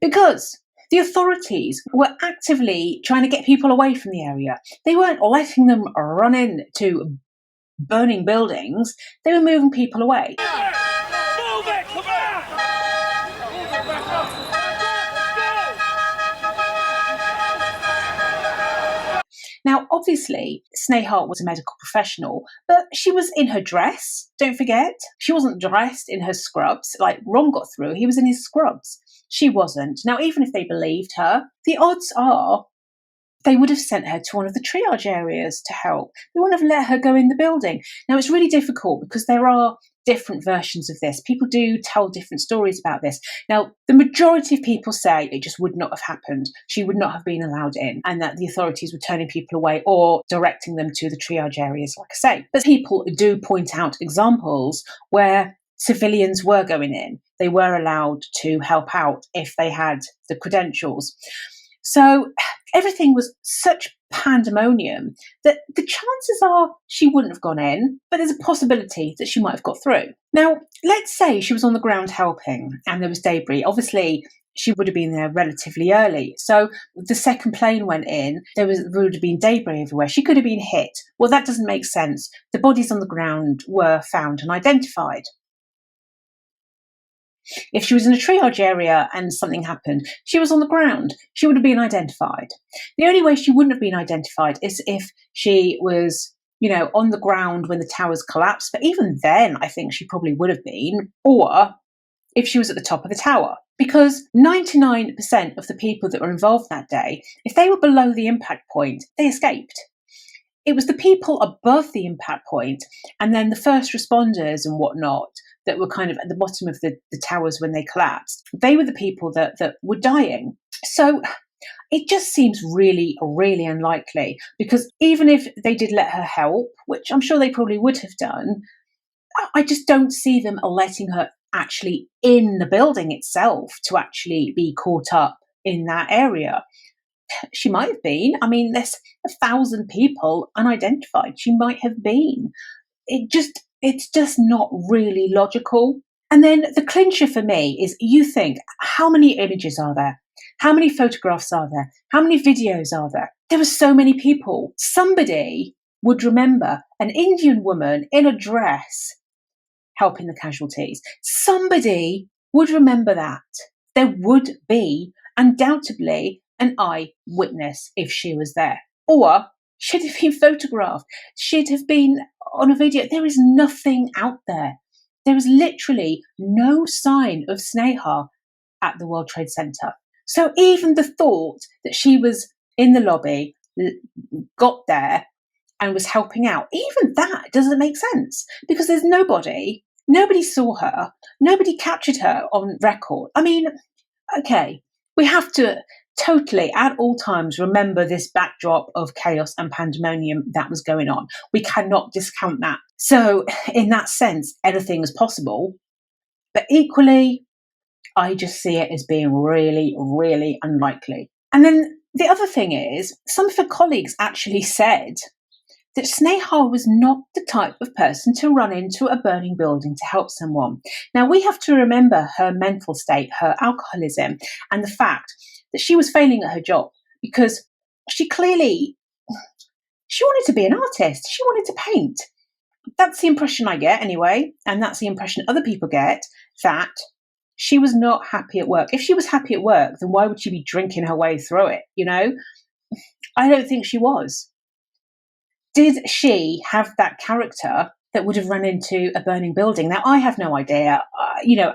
because the authorities were actively trying to get people away from the area. They weren't letting them run into burning buildings. They were moving people away. Now, obviously, Sneha was a medical professional, but she was in her dress, don't forget. She wasn't dressed in her scrubs, like Ron got through. He was in his scrubs. She wasn't. Now, even if they believed her, the odds are they would have sent her to one of the triage areas to help. They wouldn't have let her go in the building. Now, it's really difficult because there are different versions of this. People do tell different stories about this. Now, the majority of people say it just would not have happened. She would not have been allowed in, and that the authorities were turning people away or directing them to the triage areas, like I say. But people do point out examples where civilians were going in. They were allowed to help out if they had the credentials. So everything was such pandemonium that the chances are she wouldn't have gone in, but there's a possibility that she might have got through. Now, let's say she was on the ground helping and there was debris. Obviously, she would have been there relatively early. So the second plane went in, there would have been debris everywhere. She could have been hit. Well, that doesn't make sense. The bodies on the ground were found and identified. If she was in a triage area and something happened, she was on the ground, she would have been identified. The only way she wouldn't have been identified is if she was, on the ground when the towers collapsed. But even then, I think she probably would have been, or if she was at the top of the tower. Because 99% of the people that were involved that day, if they were below the impact point, they escaped. It was the people above the impact point and then the first responders and whatnot that were kind of at the bottom of the towers when they collapsed. They were the people that were dying. So it just seems really, really unlikely, because even if they did let her help, which I'm sure they probably would have done, I just don't see them letting her actually in the building itself to actually be caught up in that area. She might have been. I mean, there's 1,000 people unidentified. She might have been. It's just not really logical. And then the clincher for me is, you think, how many images are there? How many photographs are there? How many videos are there? There were so many people. Somebody would remember an Indian woman in a dress helping the casualties. Somebody would remember that. There would be undoubtedly an eyewitness if she was there. Or she'd have been photographed. She'd have been on a video. There is nothing out there. There is literally no sign of Sneha at the World Trade Center. So even the thought that she was in the lobby, got there and was helping out, even that doesn't make sense, because there's nobody saw her, nobody captured her on record. I mean, okay, we have to totally at all times remember this backdrop of chaos and pandemonium that was going on. We cannot discount that. So in that sense, anything is possible. But equally, I just see it as being really, really unlikely. And then the other thing is, some of her colleagues actually said that Sneha was not the type of person to run into a burning building to help someone. Now, we have to remember her mental state, her alcoholism, and the fact that she was failing at her job, because she wanted to be an artist. She wanted to paint. That's the impression I get anyway, and that's the impression other people get, that she was not happy at work. If she was happy at work, then why would she be drinking her way through it, I don't think she was. Did she have that character that would have run into a burning building? Now, I have no idea.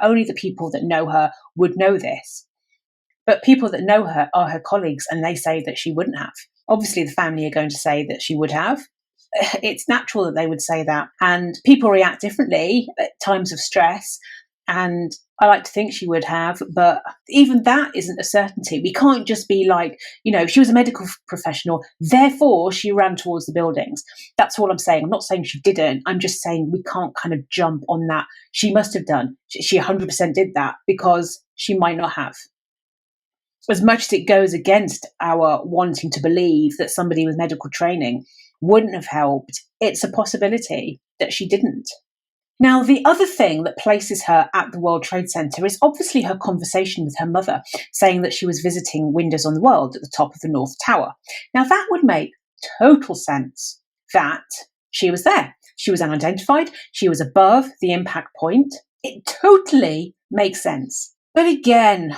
Only the people that know her would know this. But people that know her are her colleagues, and they say that she wouldn't have. Obviously, the family are going to say that she would have. It's natural that they would say that. And people react differently at times of stress. And I like to think she would have, but even that isn't a certainty. We can't just be like, she was a medical professional, therefore she ran towards the buildings. That's all I'm saying. I'm not saying she didn't. I'm just saying we can't kind of jump on that. She must have done. She 100% did that, because she might not have. As much as it goes against our wanting to believe that somebody with medical training wouldn't have helped, it's a possibility that she didn't. Now, the other thing that places her at the World Trade Center is obviously her conversation with her mother, saying that she was visiting Windows on the World at the top of the North Tower. Now, that would make total sense that she was there. She was unidentified. She was above the impact point. It totally makes sense. But again,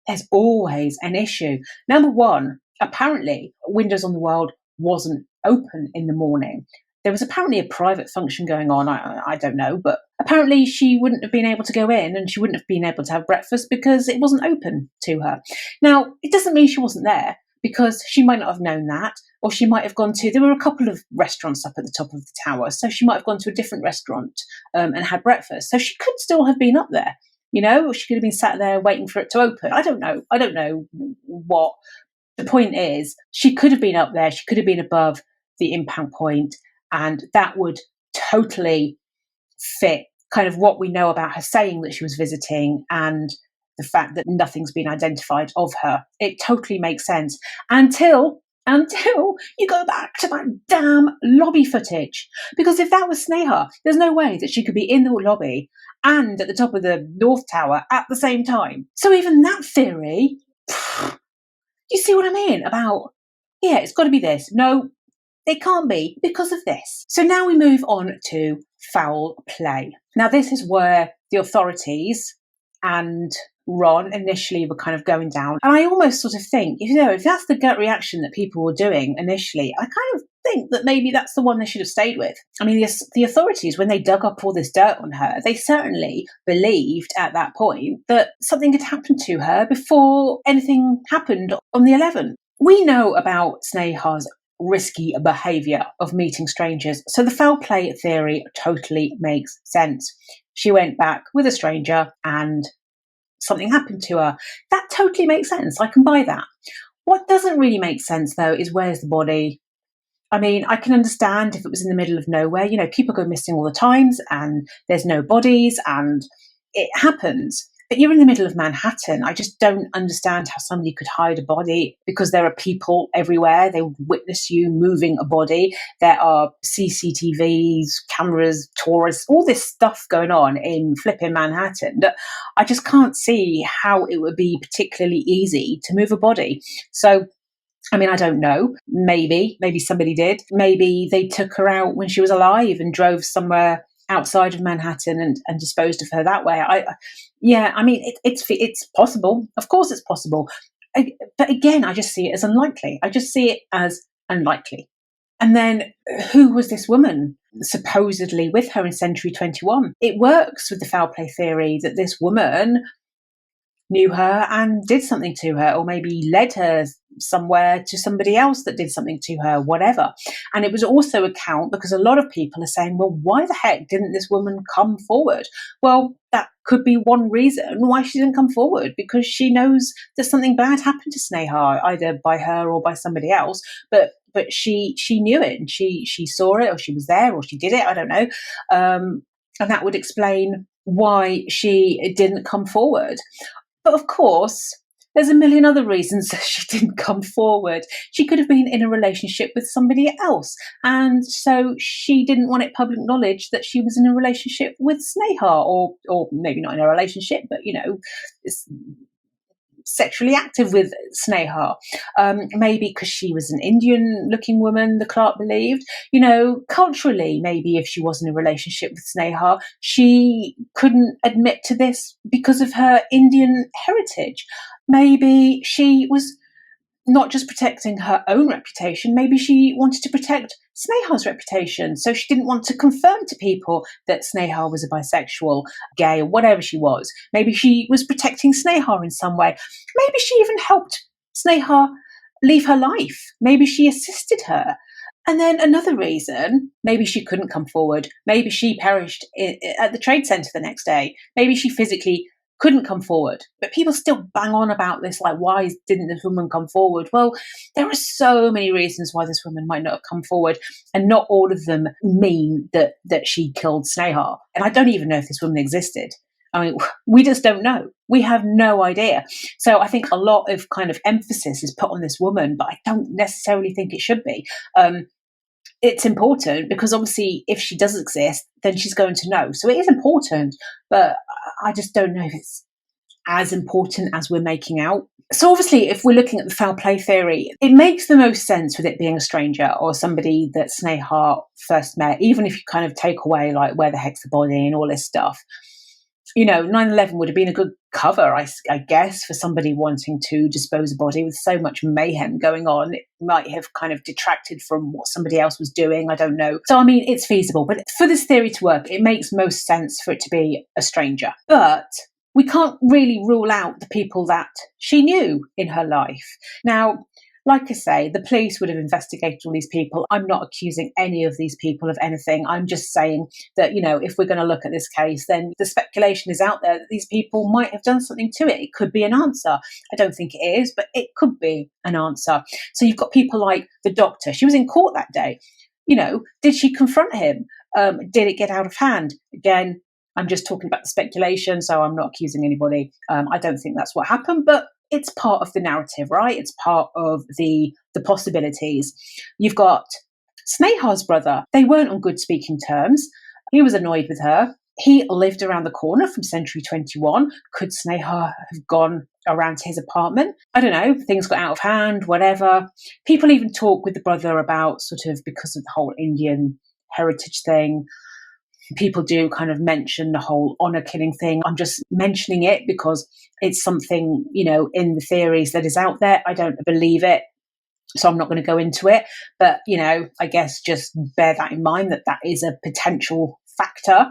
there's always an issue. Number one, apparently, Windows on the World wasn't open in the morning. There was apparently a private function going on. I don't know, but apparently she wouldn't have been able to go in, and she wouldn't have been able to have breakfast because it wasn't open to her. Now, it doesn't mean she wasn't there, because she might not have known that, or she might have gone to, there were a couple of restaurants up at the top of the tower, so she might have gone to a different restaurant and had breakfast. So she could still have been up there. She could have been sat there waiting for it to open. I don't know what. The point is, she could have been up there. She could have been above the impact point, and that would totally fit kind of what we know about her saying that she was visiting, and the fact that nothing's been identified of her. It totally makes sense until you go back to that damn lobby footage. Because if that was Sneha, there's no way that she could be in the lobby and at the top of the North Tower at the same time. So even that theory, you see what I mean? About, it's got to be this. No, it can't be because of this. So now we move on to foul play. Now, this is where the authorities and Ron initially were kind of going down. And I almost sort of think, if that's the gut reaction that people were doing initially, I kind of think that maybe that's the one they should have stayed with. I mean, the authorities, when they dug up all this dirt on her, they certainly believed at that point that something had happened to her before anything happened on the 11th. We know about Sneha's risky behaviour of meeting strangers, so the foul play theory totally makes sense. She went back with a stranger and something happened to her. That totally makes sense. I can buy that. What doesn't really make sense, though, is where's the body? I mean, I can understand if it was in the middle of nowhere. People go missing all the times and there's no bodies and it happens. But you're in the middle of Manhattan. I just don't understand how somebody could hide a body, because there are people everywhere. They would witness you moving a body. There are CCTVs, cameras, tourists, all this stuff going on in flipping Manhattan. I just can't see how it would be particularly easy to move a body. So, I mean, I don't know. Maybe somebody did. Maybe they took her out when she was alive and drove somewhere outside of Manhattan and disposed of her that way. I mean, it's possible. Of course it's possible. But again, I just see it as unlikely. And then who was this woman supposedly with her in Century 21? It works with the foul play theory that this woman knew her and did something to her, or maybe led her somewhere to somebody else that did something to her, whatever. And it was also a count, because a lot of people are saying, well, why the heck didn't this woman come forward? Well, that could be one reason why she didn't come forward, because she knows that something bad happened to Sneha, either by her or by somebody else. But she knew it, and she saw it, or she was there, or she did it. I don't know. And that would explain why she didn't come forward. But of course, there's a million other reasons that she didn't come forward. She could have been in a relationship with somebody else, and so she didn't want it public knowledge that she was in a relationship with Sneha, or maybe not in a relationship, but sexually active with Sneha. Maybe because she was an Indian-looking woman, the clerk believed. Culturally, maybe if she was in a relationship with Sneha, she couldn't admit to this because of her Indian heritage. Maybe she was not just protecting her own reputation, maybe she wanted to protect Sneha's reputation. So she didn't want to confirm to people that Sneha was a bisexual, gay, or whatever she was. Maybe she was protecting Sneha in some way. Maybe she even helped Sneha leave her life. Maybe she assisted her. And then another reason, maybe she couldn't come forward. Maybe she perished at the trade centre the next day. Maybe she physically couldn't come forward. But people still bang on about this, like, why didn't this woman come forward? Well, there are so many reasons why this woman might not have come forward, and not all of them mean that she killed Sneha. And I don't even know if this woman existed. I mean, we just don't know. We have no idea. So I think a lot of kind of emphasis is put on this woman, but I don't necessarily think it should be. It's important because obviously if she does exist, then she's going to know. So it is important, but I just don't know if it's as important as we're making out. So obviously, if we're looking at the foul play theory, it makes the most sense with it being a stranger or somebody that Sneha first met, even if you kind of take away like where the heck's the body and all this stuff. You know, 9/11 would have been a good cover, I guess, for somebody wanting to dispose a body with so much mayhem going on. It might have kind of detracted from what somebody else was doing. I don't know. So, I mean, it's feasible. But for this theory to work, it makes most sense for it to be a stranger. But we can't really rule out the people that she knew in her life. Now, like I say, the police would have investigated all these people. I'm not accusing any of these people of anything. I'm just saying that, you know, if we're going to look at this case, then the speculation is out there that these people might have done something to it. It could be an answer. I don't think it is, but it could be an answer. So you've got people like the doctor. She was in court that day. You know, did she confront him? Did it get out of hand? Again, I'm just talking about the speculation, so I'm not accusing anybody. I don't think that's what happened, but it's part of the narrative, right? It's part of the possibilities. You've got Sneha's brother. They weren't on good speaking terms. He was annoyed with her. He lived around the corner from Century 21. Could Sneha have gone around to his apartment? I don't know. Things got out of hand, whatever. People even talk with the brother about sort of, because of the whole Indian heritage thing, people do kind of mention the whole honor killing thing. I'm just mentioning it because it's something, you know, in the theories that is out there. I don't believe it, so I'm not going to go into it. But, you know, I guess just bear that in mind, that that is a potential factor.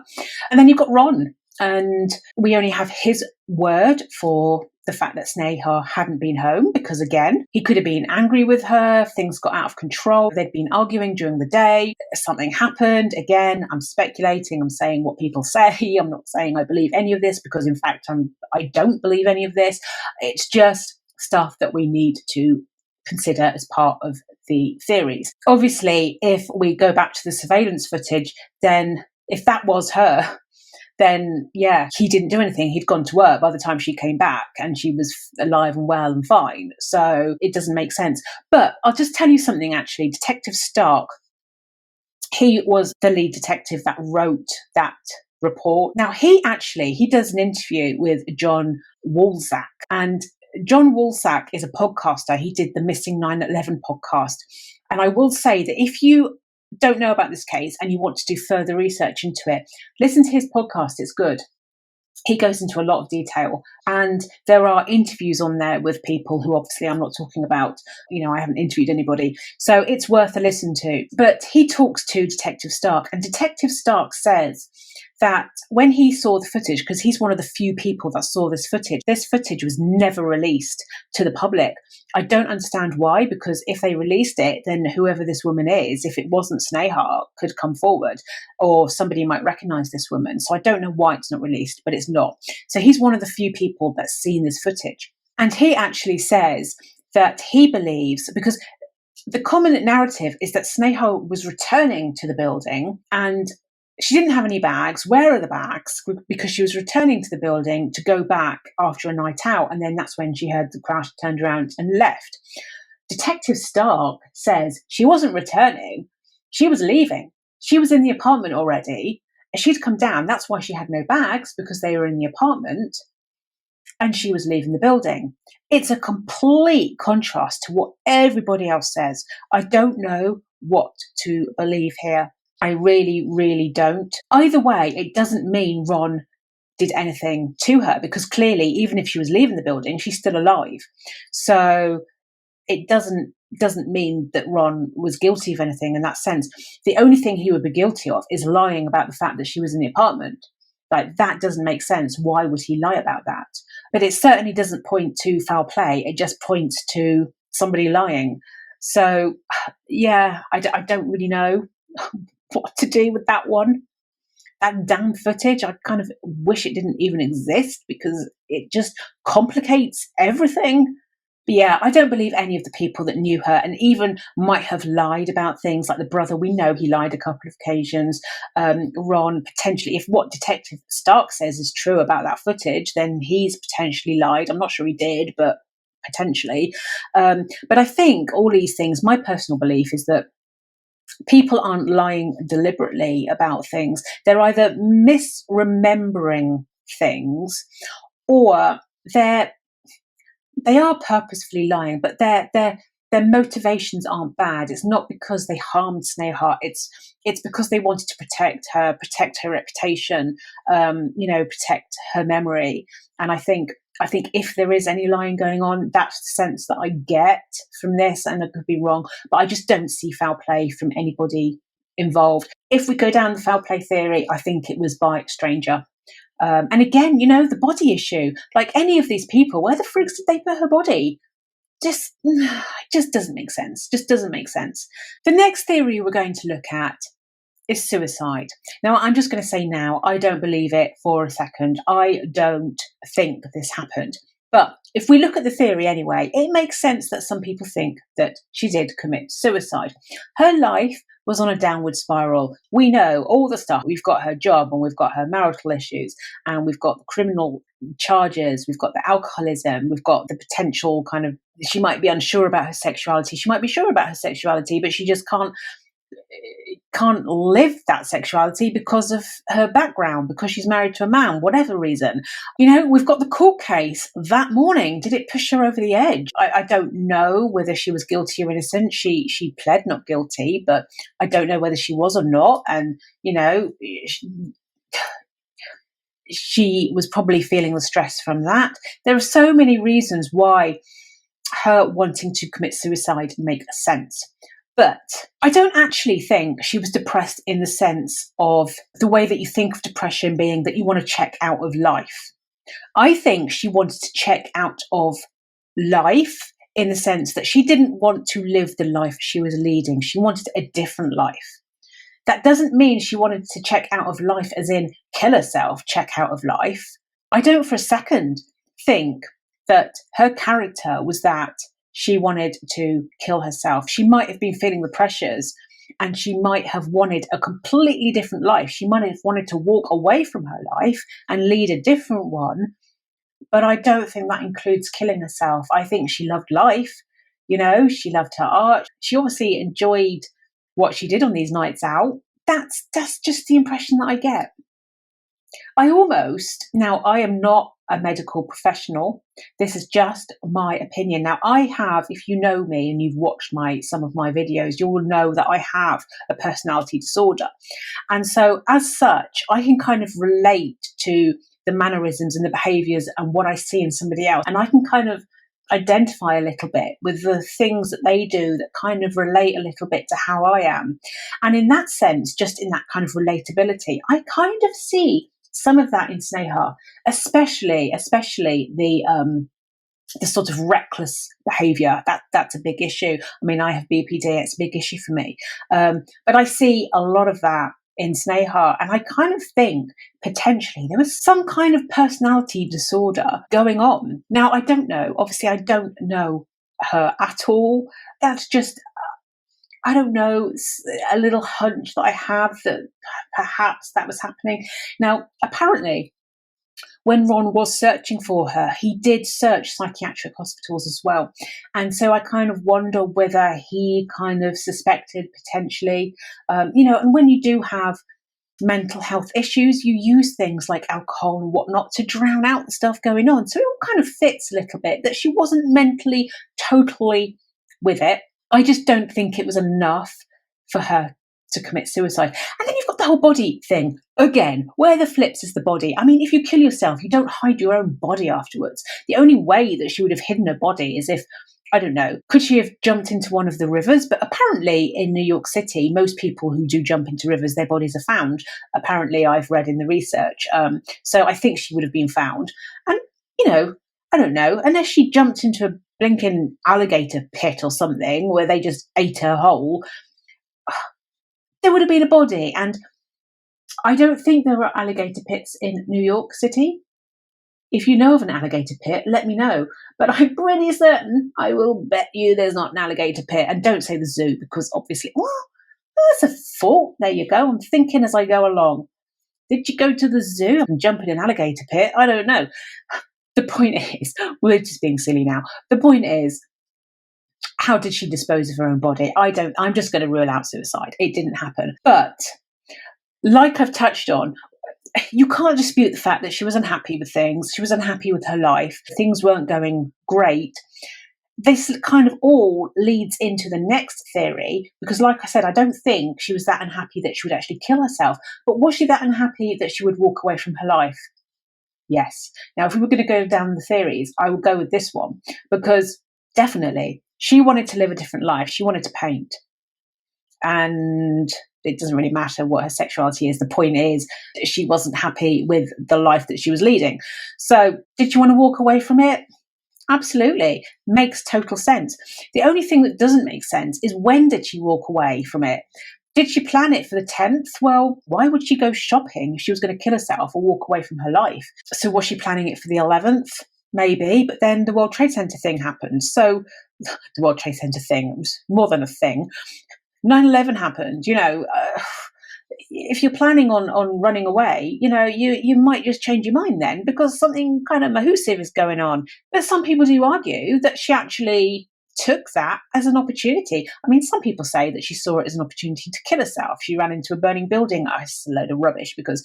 And then you've got Ron, and we only have his word for the fact that Sneha hadn't been home, because again, he could have been angry with her, things got out of control, they'd been arguing during the day, something happened. Again, I'm speculating, I'm saying what people say, I'm not saying I believe any of this, because in fact I don't believe any of this. It's just stuff that we need to consider as part of the theories. Obviously, if we go back to the surveillance footage, then if that was her, then yeah, he didn't do anything. He'd gone to work by the time she came back and she was alive and well and fine. So it doesn't make sense. But I'll just tell you something, actually. Detective Stark, he was the lead detective that wrote that report. Now, he does an interview with John Walsack, and John Walsack is a podcaster. He did the Missing 9/11 podcast. And I will say that if you don't know about this case and you want to do further research into it, listen to his podcast. It's good. He goes into a lot of detail, and there are interviews on there with people who obviously I'm not talking about. You know, I haven't interviewed anybody, so it's worth a listen to. But he talks to Detective Stark, and Detective Stark says that when he saw the footage, because he's one of the few people that saw this footage was never released to the public. I don't understand why, because if they released it, then whoever this woman is, if it wasn't Sneha, could come forward, or somebody might recognize this woman. So I don't know why it's not released, but it's not. So he's one of the few people that's seen this footage. And he actually says that he believes, because the common narrative is that Sneha was returning to the building and she didn't have any bags. Where are the bags? Because she was returning to the building to go back after a night out. And then that's when she heard the crash, turned around and left. Detective Stark says she wasn't returning. She was leaving. She was in the apartment already. She'd come down. That's why she had no bags, because they were in the apartment. And she was leaving the building. It's a complete contrast to what everybody else says. I don't know what to believe here. I really, really don't. Either way, it doesn't mean Ron did anything to her, because clearly, even if she was leaving the building, she's still alive. So it doesn't mean that Ron was guilty of anything in that sense. The only thing he would be guilty of is lying about the fact that she was in the apartment. Like, that doesn't make sense. Why would he lie about that? But it certainly doesn't point to foul play. It just points to somebody lying. So, yeah, I don't really know what to do with that one. That damn footage, I kind of wish it didn't even exist because it just complicates everything. But yeah, I don't believe any of the people that knew her and even might have lied about things. Like the brother, we know he lied a couple of occasions. Ron, potentially, if what Detective Stark says is true about that footage, then he's potentially lied. I'm not sure he did, but potentially. But I think all these things, my personal belief is that people aren't lying deliberately about things. They're either misremembering things, or they are purposefully lying, but their motivations aren't bad. It's not because they harmed Sneha. It's because they wanted to protect her reputation, protect her memory. And I think if there is any lying going on, that's the sense that I get from this, and I could be wrong, but I just don't see foul play from anybody involved. If we go down the foul play theory, I think it was by a stranger. And again, the body issue, like any of these people, where the freaks did they put her body? It just doesn't make sense. Just doesn't make sense. The next theory we're going to look at is suicide. Now, I'm just going to say now, I don't believe it for a second. I don't think this happened. But if we look at the theory anyway, it makes sense that some people think that she did commit suicide. Her life was on a downward spiral. We know all the stuff. We've got her job, and we've got her marital issues, and we've got the criminal charges, we've got the alcoholism, we've got the potential kind of, she might be unsure about her sexuality. She might be sure about her sexuality, but she just can't live that sexuality because of her background, because she's married to a man, whatever reason. We've got the court case that morning. Did it push her over the edge? I don't know whether she was guilty or innocent. She pled not guilty, but I don't know whether she was or not. And, she was probably feeling the stress from that. There are so many reasons why her wanting to commit suicide make sense. But I don't actually think she was depressed in the sense of the way that you think of depression being that you want to check out of life. I think she wanted to check out of life in the sense that she didn't want to live the life she was leading. She wanted a different life. That doesn't mean she wanted to check out of life as in kill herself, check out of life. I don't for a second think that her character was that she wanted to kill herself. She might have been feeling the pressures, and she might have wanted a completely different life. She might have wanted to walk away from her life and lead a different one. But I don't think that includes killing herself. I think she loved life. She loved her art. She obviously enjoyed what she did on these nights out. That's just the impression that I get. Now I am not a medical professional. This is just my opinion. Now I have, if you know me and you've watched some of my videos, you will know that I have a personality disorder. And so as such, I can kind of relate to the mannerisms and the behaviors and what I see in somebody else. And I can kind of identify a little bit with the things that they do that kind of relate a little bit to how I am. And in that sense, just in that kind of relatability, I kind of see some of that in Sneha, especially the sort of reckless behaviour. That's a big issue. I mean, I have BPD; it's a big issue for me. But I see a lot of that in Sneha, and I kind of think potentially there was some kind of personality disorder going on. Now, I don't know. Obviously, I don't know her at all. That's just, I don't know, a little hunch that I have that perhaps that was happening. Now, apparently, when Ron was searching for her, he did search psychiatric hospitals as well. And so I kind of wonder whether he kind of suspected potentially, and when you do have mental health issues, you use things like alcohol and whatnot to drown out the stuff going on. So it all kind of fits a little bit that she wasn't mentally totally with it. I just don't think it was enough for her to commit suicide. And then you've got the whole body thing. Again, where the flips is the body? I mean, if you kill yourself, you don't hide your own body afterwards. The only way that she would have hidden her body is if I don't know. Could she have jumped into one of the rivers? But apparently in New York City, most people who do jump into rivers, their bodies are found. Apparently, I've read in the research. So I think she would have been found. And, I don't know, unless she jumped into a blinking alligator pit or something where they just ate her whole, there would have been a body. And I don't think there are alligator pits in New York City. If you know of an alligator pit, let me know. But I'm pretty certain, I will bet you there's not an alligator pit. And don't say the zoo, because obviously, well, that's a thought. There you go. I'm thinking as I go along. Did you go to the zoo and jump in an alligator pit? I don't know. The point is, we're just being silly now. The point is, how did she dispose of her own body? I'm just going to rule out suicide. It didn't happen. But like I've touched on, you can't dispute the fact that she was unhappy with things. She was unhappy with her life. Things weren't going great. This kind of all leads into the next theory, because like I said, I don't think she was that unhappy that she would actually kill herself. But was she that unhappy that she would walk away from her life? Yes. Now, if we were going to go down the theories, I would go with this one, because definitely she wanted to live a different life. She wanted to paint. And it doesn't really matter what her sexuality is. The point is, she wasn't happy with the life that she was leading. So did she want to walk away from it? Absolutely. Makes total sense. The only thing that doesn't make sense is, when did she walk away from it? Did she plan it for the 10th? Well, why would she go shopping if she was going to kill herself or walk away from her life? So was she planning it for the 11th? Maybe, but then the World Trade Center thing happened. So the World Trade Center thing was more than a thing. 9/11 happened. If you're planning on running away, you might just change your mind then, because something kind of mahusive is going on. But some people do argue that she actually took that as an opportunity. I mean, some people say that she saw it as an opportunity to kill herself. She ran into a burning building. It's a load of rubbish, because,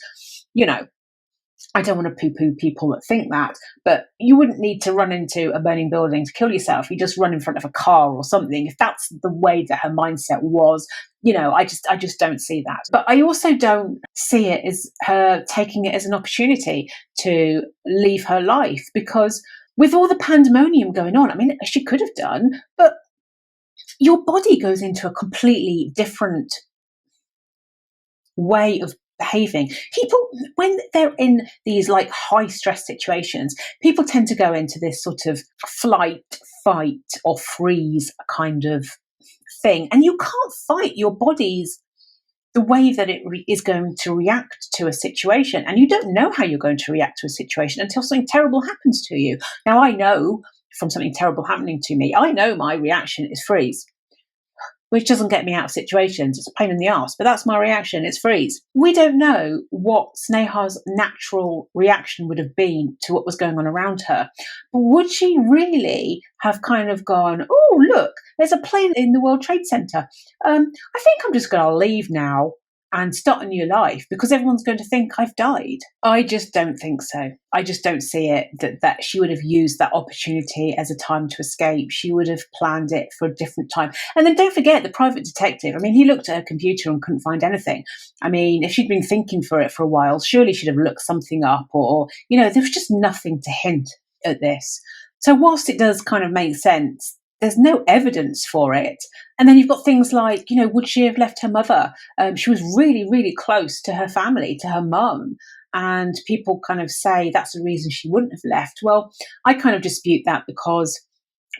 I don't want to poo-poo people that think that, but you wouldn't need to run into a burning building to kill yourself. You just run in front of a car or something. If that's the way that her mindset was, I just don't see that. But I also don't see it as her taking it as an opportunity to leave her life, because with all the pandemonium going on, I mean, she could have done, but your body goes into a completely different way of behaving. People, when they're in these like high stress situations, people tend to go into this sort of flight, fight, or freeze kind of thing. And you can't fight your body's the way that it is going to react to a situation. And you don't know how you're going to react to a situation until something terrible happens to you. Now, I know from something terrible happening to me, I know my reaction is freeze, which doesn't get me out of situations. It's a pain in the arse, but that's my reaction. It's freeze. We don't know what Sneha's natural reaction would have been to what was going on around her. But would she really have kind of gone, oh, look, there's a plane in the World Trade Center. I think I'm just going to leave now and start a new life because everyone's going to think I've died. I just don't think so. I just don't see it that she would have used that opportunity as a time to escape. She would have planned it for a different time. And then don't forget the private detective. I mean, he looked at her computer and couldn't find anything. I mean, if she'd been thinking for it for a while, surely she'd have looked something up or there was just nothing to hint at this. So whilst it does kind of make sense, there's no evidence for it. And then you've got things like, would she have left her mother? She was really, really close to her family, to her mum. And people kind of say that's the reason she wouldn't have left. Well, I kind of dispute that because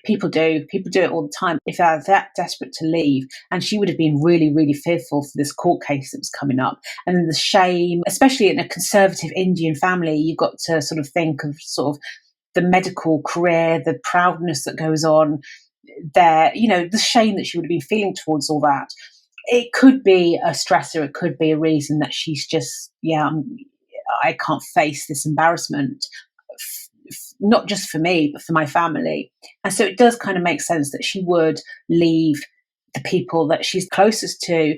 people do it all the time. If they're that desperate to leave, and she would have been really, really fearful for this court case that was coming up. And then the shame, especially in a conservative Indian family, you've got to sort of think of sort of the medical career, the proudness that goes on there, the shame that she would have been feeling towards all that. It could be a stressor. It could be a reason that she's just, I can't face this embarrassment, not just for me, but for my family. And so it does kind of make sense that she would leave the people that she's closest to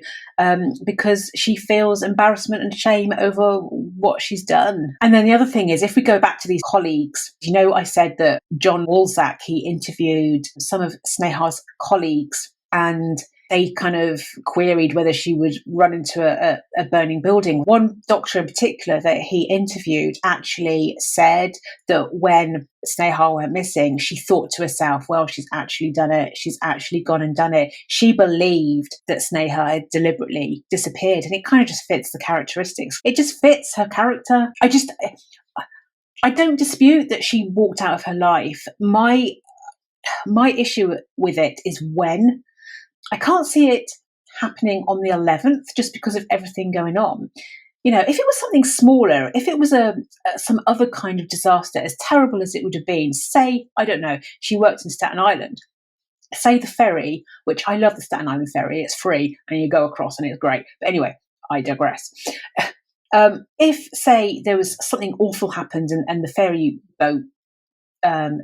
because she feels embarrassment and shame over what she's done. And then the other thing is, if we go back to these colleagues, I said that John Walzak, he interviewed some of Sneha's colleagues, and They kind of queried whether she would run into a burning building. One doctor in particular that he interviewed actually said that when Sneha went missing, she thought to herself, well, she's actually done it. She's actually gone and done it. She believed that Sneha had deliberately disappeared, and it kind of just fits the characteristics. It just fits her character. I don't dispute that she walked out of her life. My issue with it is when. I can't see it happening on the 11th just because of everything going on. You know, if it was something smaller, if it was some other kind of disaster, as terrible as it would have been, say, I don't know, she worked in Staten Island, say the ferry, which I love the Staten Island ferry, it's free and you go across and it's great. But anyway, I digress. If, say, there was something awful happened and the ferry boat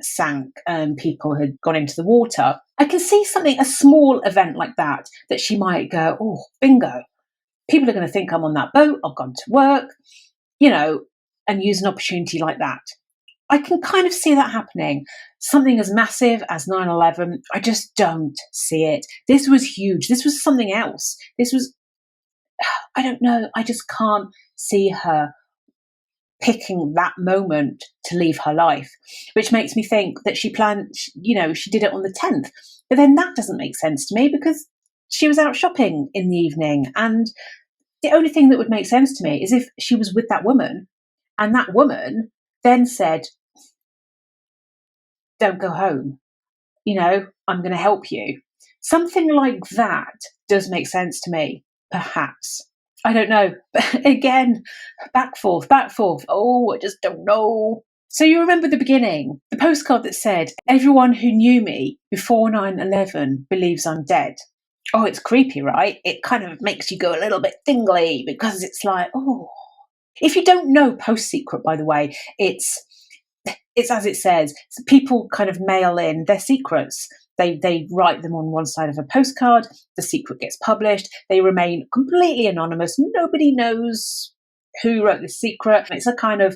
sank and people had gone into the water, I can see a small event like that she might go, oh, bingo. People are going to think I'm on that boat, I've gone to work, and use an opportunity like that. I can kind of see that happening. Something as massive as 9/11, I just don't see it. This was huge. This was something else. This was, I don't know, I just can't see her picking that moment to leave her life, which makes me think that she planned, she did it on the 10th. But then that doesn't make sense to me because she was out shopping in the evening. And the only thing that would make sense to me is if she was with that woman and that woman then said, don't go home, I'm going to help you. Something like that does make sense to me, perhaps. I don't know. But again, back forth. Oh, I just don't know. So you remember the beginning, the postcard that said, everyone who knew me before 9/11 believes I'm dead. Oh, it's creepy, right? It kind of makes you go a little bit tingly because it's like, oh. If you don't know Post-Secret, by the way, it's as it says, people kind of mail in their secrets. They write them on one side of a postcard. The secret gets published. They remain completely anonymous. Nobody knows who wrote the secret. It's a kind of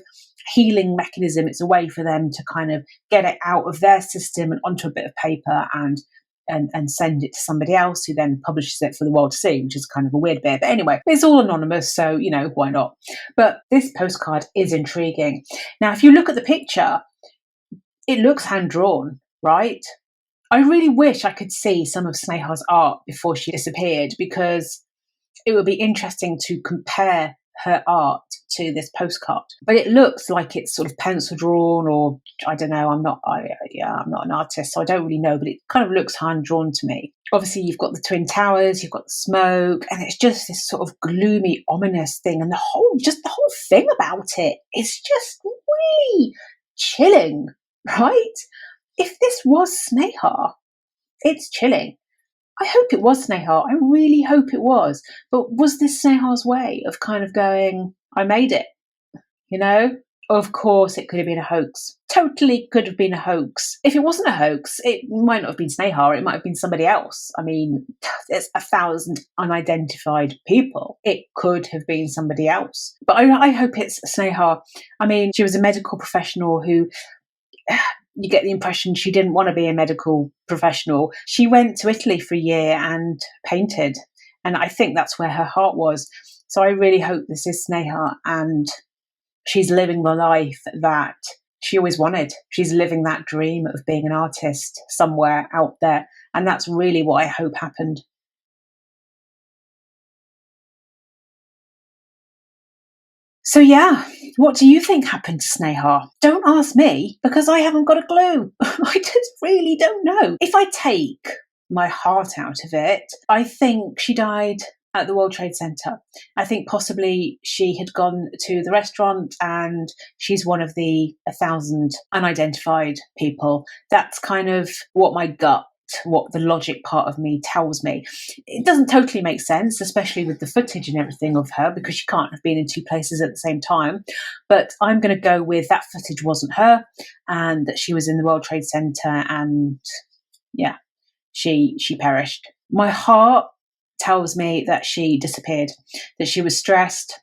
healing mechanism. It's a way for them to kind of get it out of their system and onto a bit of paper and send it to somebody else who then publishes it for the world to see, which is kind of a weird bit. But anyway, it's all anonymous, so, why not? But this postcard is intriguing. Now, if you look at the picture, it looks hand-drawn, right? I really wish I could see some of Sneha's art before she disappeared, because it would be interesting to compare her art to this postcard. But it looks like it's sort of pencil drawn, or I don't know, I'm not an artist, so I don't really know, but it kind of looks hand drawn to me. Obviously, you've got the Twin Towers, you've got the smoke, and it's just this sort of gloomy, ominous thing. And the whole thing about it is just really chilling, right? If this was Sneha, it's chilling. I hope it was Sneha. I really hope it was. But was this Sneha's way of kind of going, I made it, Of course it could have been a hoax. Totally could have been a hoax. If it wasn't a hoax, it might not have been Sneha. It might have been somebody else. I mean, there's 1,000 unidentified people. It could have been somebody else. But I hope it's Sneha. I mean, she was a medical professional who... You get the impression she didn't want to be a medical professional. She went to Italy for a year and painted. And I think that's where her heart was. So I really hope this is Sneha and she's living the life that she always wanted. She's living that dream of being an artist somewhere out there. And that's really what I hope happened. So yeah, what do you think happened to Sneha? Don't ask me, because I haven't got a clue. I just really don't know. If I take my heart out of it, I think she died at the World Trade Center. I think possibly she had gone to the restaurant and she's one of the 1,000 unidentified people. That's kind of what the logic part of me tells me. It doesn't totally make sense, especially with the footage and everything of her, because she can't have been in two places at the same time. But I'm going to go with that footage wasn't her, and that she was in the World Trade Center, and yeah, she perished. My heart tells me that she disappeared, that she was stressed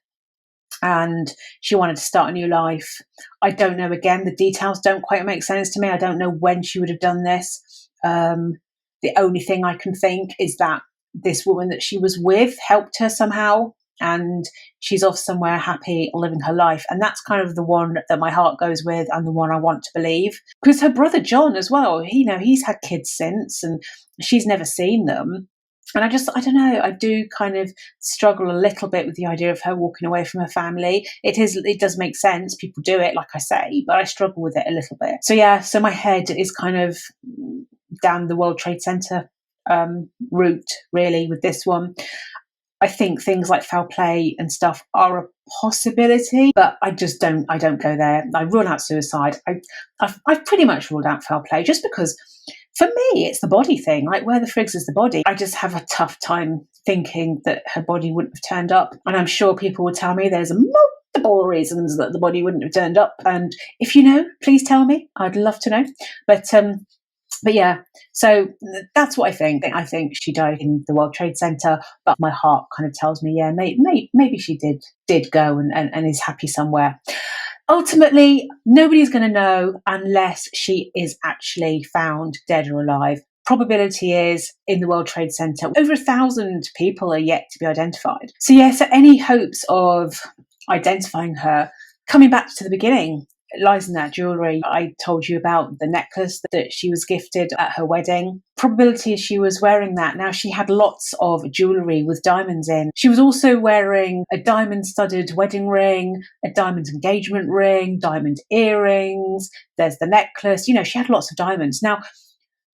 and she wanted to start a new life. I don't know, again, the details don't quite make sense to me. I don't know when she would have done this. The only thing I can think is that this woman that she was with helped her somehow, and she's off somewhere happy living her life. And that's kind of the one that my heart goes with and the one I want to believe. Because her brother John as well, he's had kids since and she's never seen them. And I don't know, I do kind of struggle a little bit with the idea of her walking away from her family. It does make sense. People do it, like I say, but I struggle with it a little bit. So yeah, so my head is kind of down the World Trade Center route, really, with this one. I think things like foul play and stuff are a possibility, but I don't go there. I rule out suicide. I've pretty much ruled out foul play just because for me, it's the body thing. Like, where the frigs is the body? I just have a tough time thinking that her body wouldn't have turned up. And I'm sure people will tell me there's multiple reasons that the body wouldn't have turned up. And if you know, please tell me. I'd love to know. But yeah, so that's what I think. I think she died in the World Trade Center, but my heart kind of tells me, yeah, maybe she did go and is happy somewhere. Ultimately, nobody's going to know unless she is actually found dead or alive. Probability is in the World Trade Center, over 1,000 people are yet to be identified. So yeah, so any hopes of identifying her, coming back to the beginning, lies in that jewellery. I told you about the necklace that she was gifted at her wedding. Probability is she was wearing that. Now, she had lots of jewellery with diamonds in. She was also wearing a diamond-studded wedding ring, a diamond engagement ring, diamond earrings. There's the necklace. She had lots of diamonds. Now,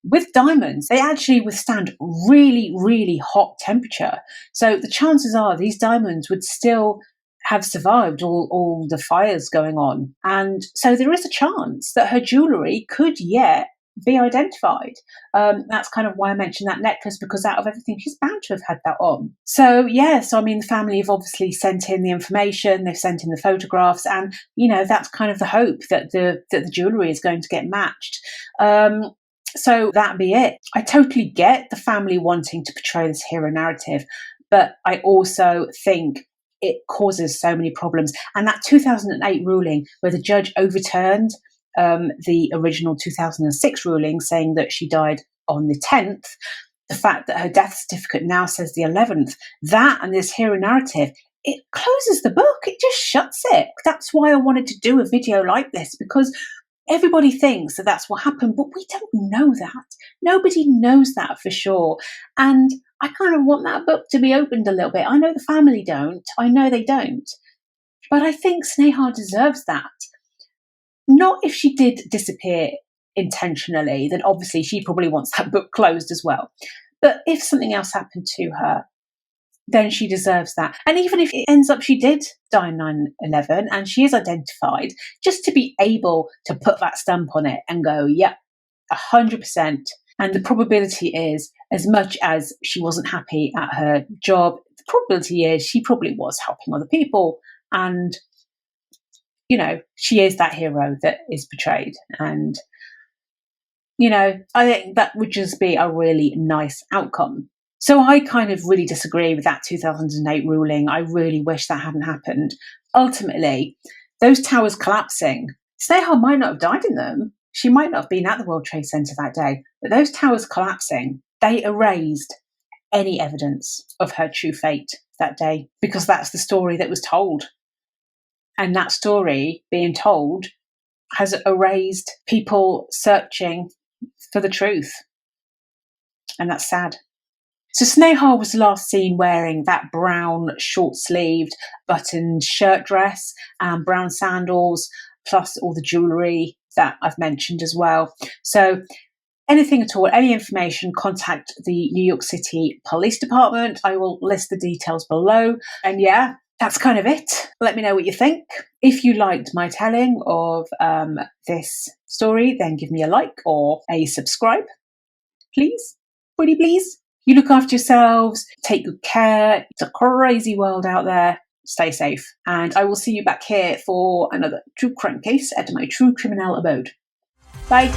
with diamonds, they actually withstand really, really hot temperature. So the chances are these diamonds would still have survived all the fires going on. And so there is a chance that her jewellery could yet be identified. That's kind of why I mentioned that necklace, because out of everything, she's bound to have had that on. So, yeah, the family have obviously sent in the information, they've sent in the photographs, and, that's kind of the hope that the jewellery is going to get matched. So that be it. I totally get the family wanting to portray this hero narrative, but I also think it causes so many problems. And that 2008 ruling where the judge overturned the original 2006 ruling saying that she died on the 10th, the fact that her death certificate now says the 11th, that and this hero narrative, it closes the book. It just shuts it. That's why I wanted to do a video like this, because everybody thinks that that's what happened, but we don't know that. Nobody knows that for sure. And I kind of want that book to be opened a little bit. I know the family don't. I know they don't. But I think Sneha deserves that. Not if she did disappear intentionally, then obviously she probably wants that book closed as well. But if something else happened to her, then she deserves that. And even if it ends up she did die in 9/11 and she is identified, just to be able to put that stamp on it and go, yeah, 100%. And the probability is, as much as she wasn't happy at her job, the probability is she probably was helping other people. And, she is that hero that is portrayed. And, I think that would just be a really nice outcome. So I kind of really disagree with that 2008 ruling. I really wish that hadn't happened. Ultimately, those towers collapsing, Sneha might not have died in them. She might not have been at the World Trade Center that day, but those towers collapsing, they erased any evidence of her true fate that day, because that's the story that was told. And that story being told has erased people searching for the truth. And that's sad. So Sneha was last seen wearing that brown short-sleeved buttoned shirt dress and brown sandals, plus all the jewellery that I've mentioned as well. So anything at all, any information, contact the New York City Police Department. I will list the details below. And yeah, that's kind of it. Let me know what you think. If you liked my telling of this story, then give me a like or a subscribe. Please, pretty please. You look after yourselves, take good care. It's a crazy world out there. Stay safe. And I will see you back here for another true crime case at my true criminal abode. Bye.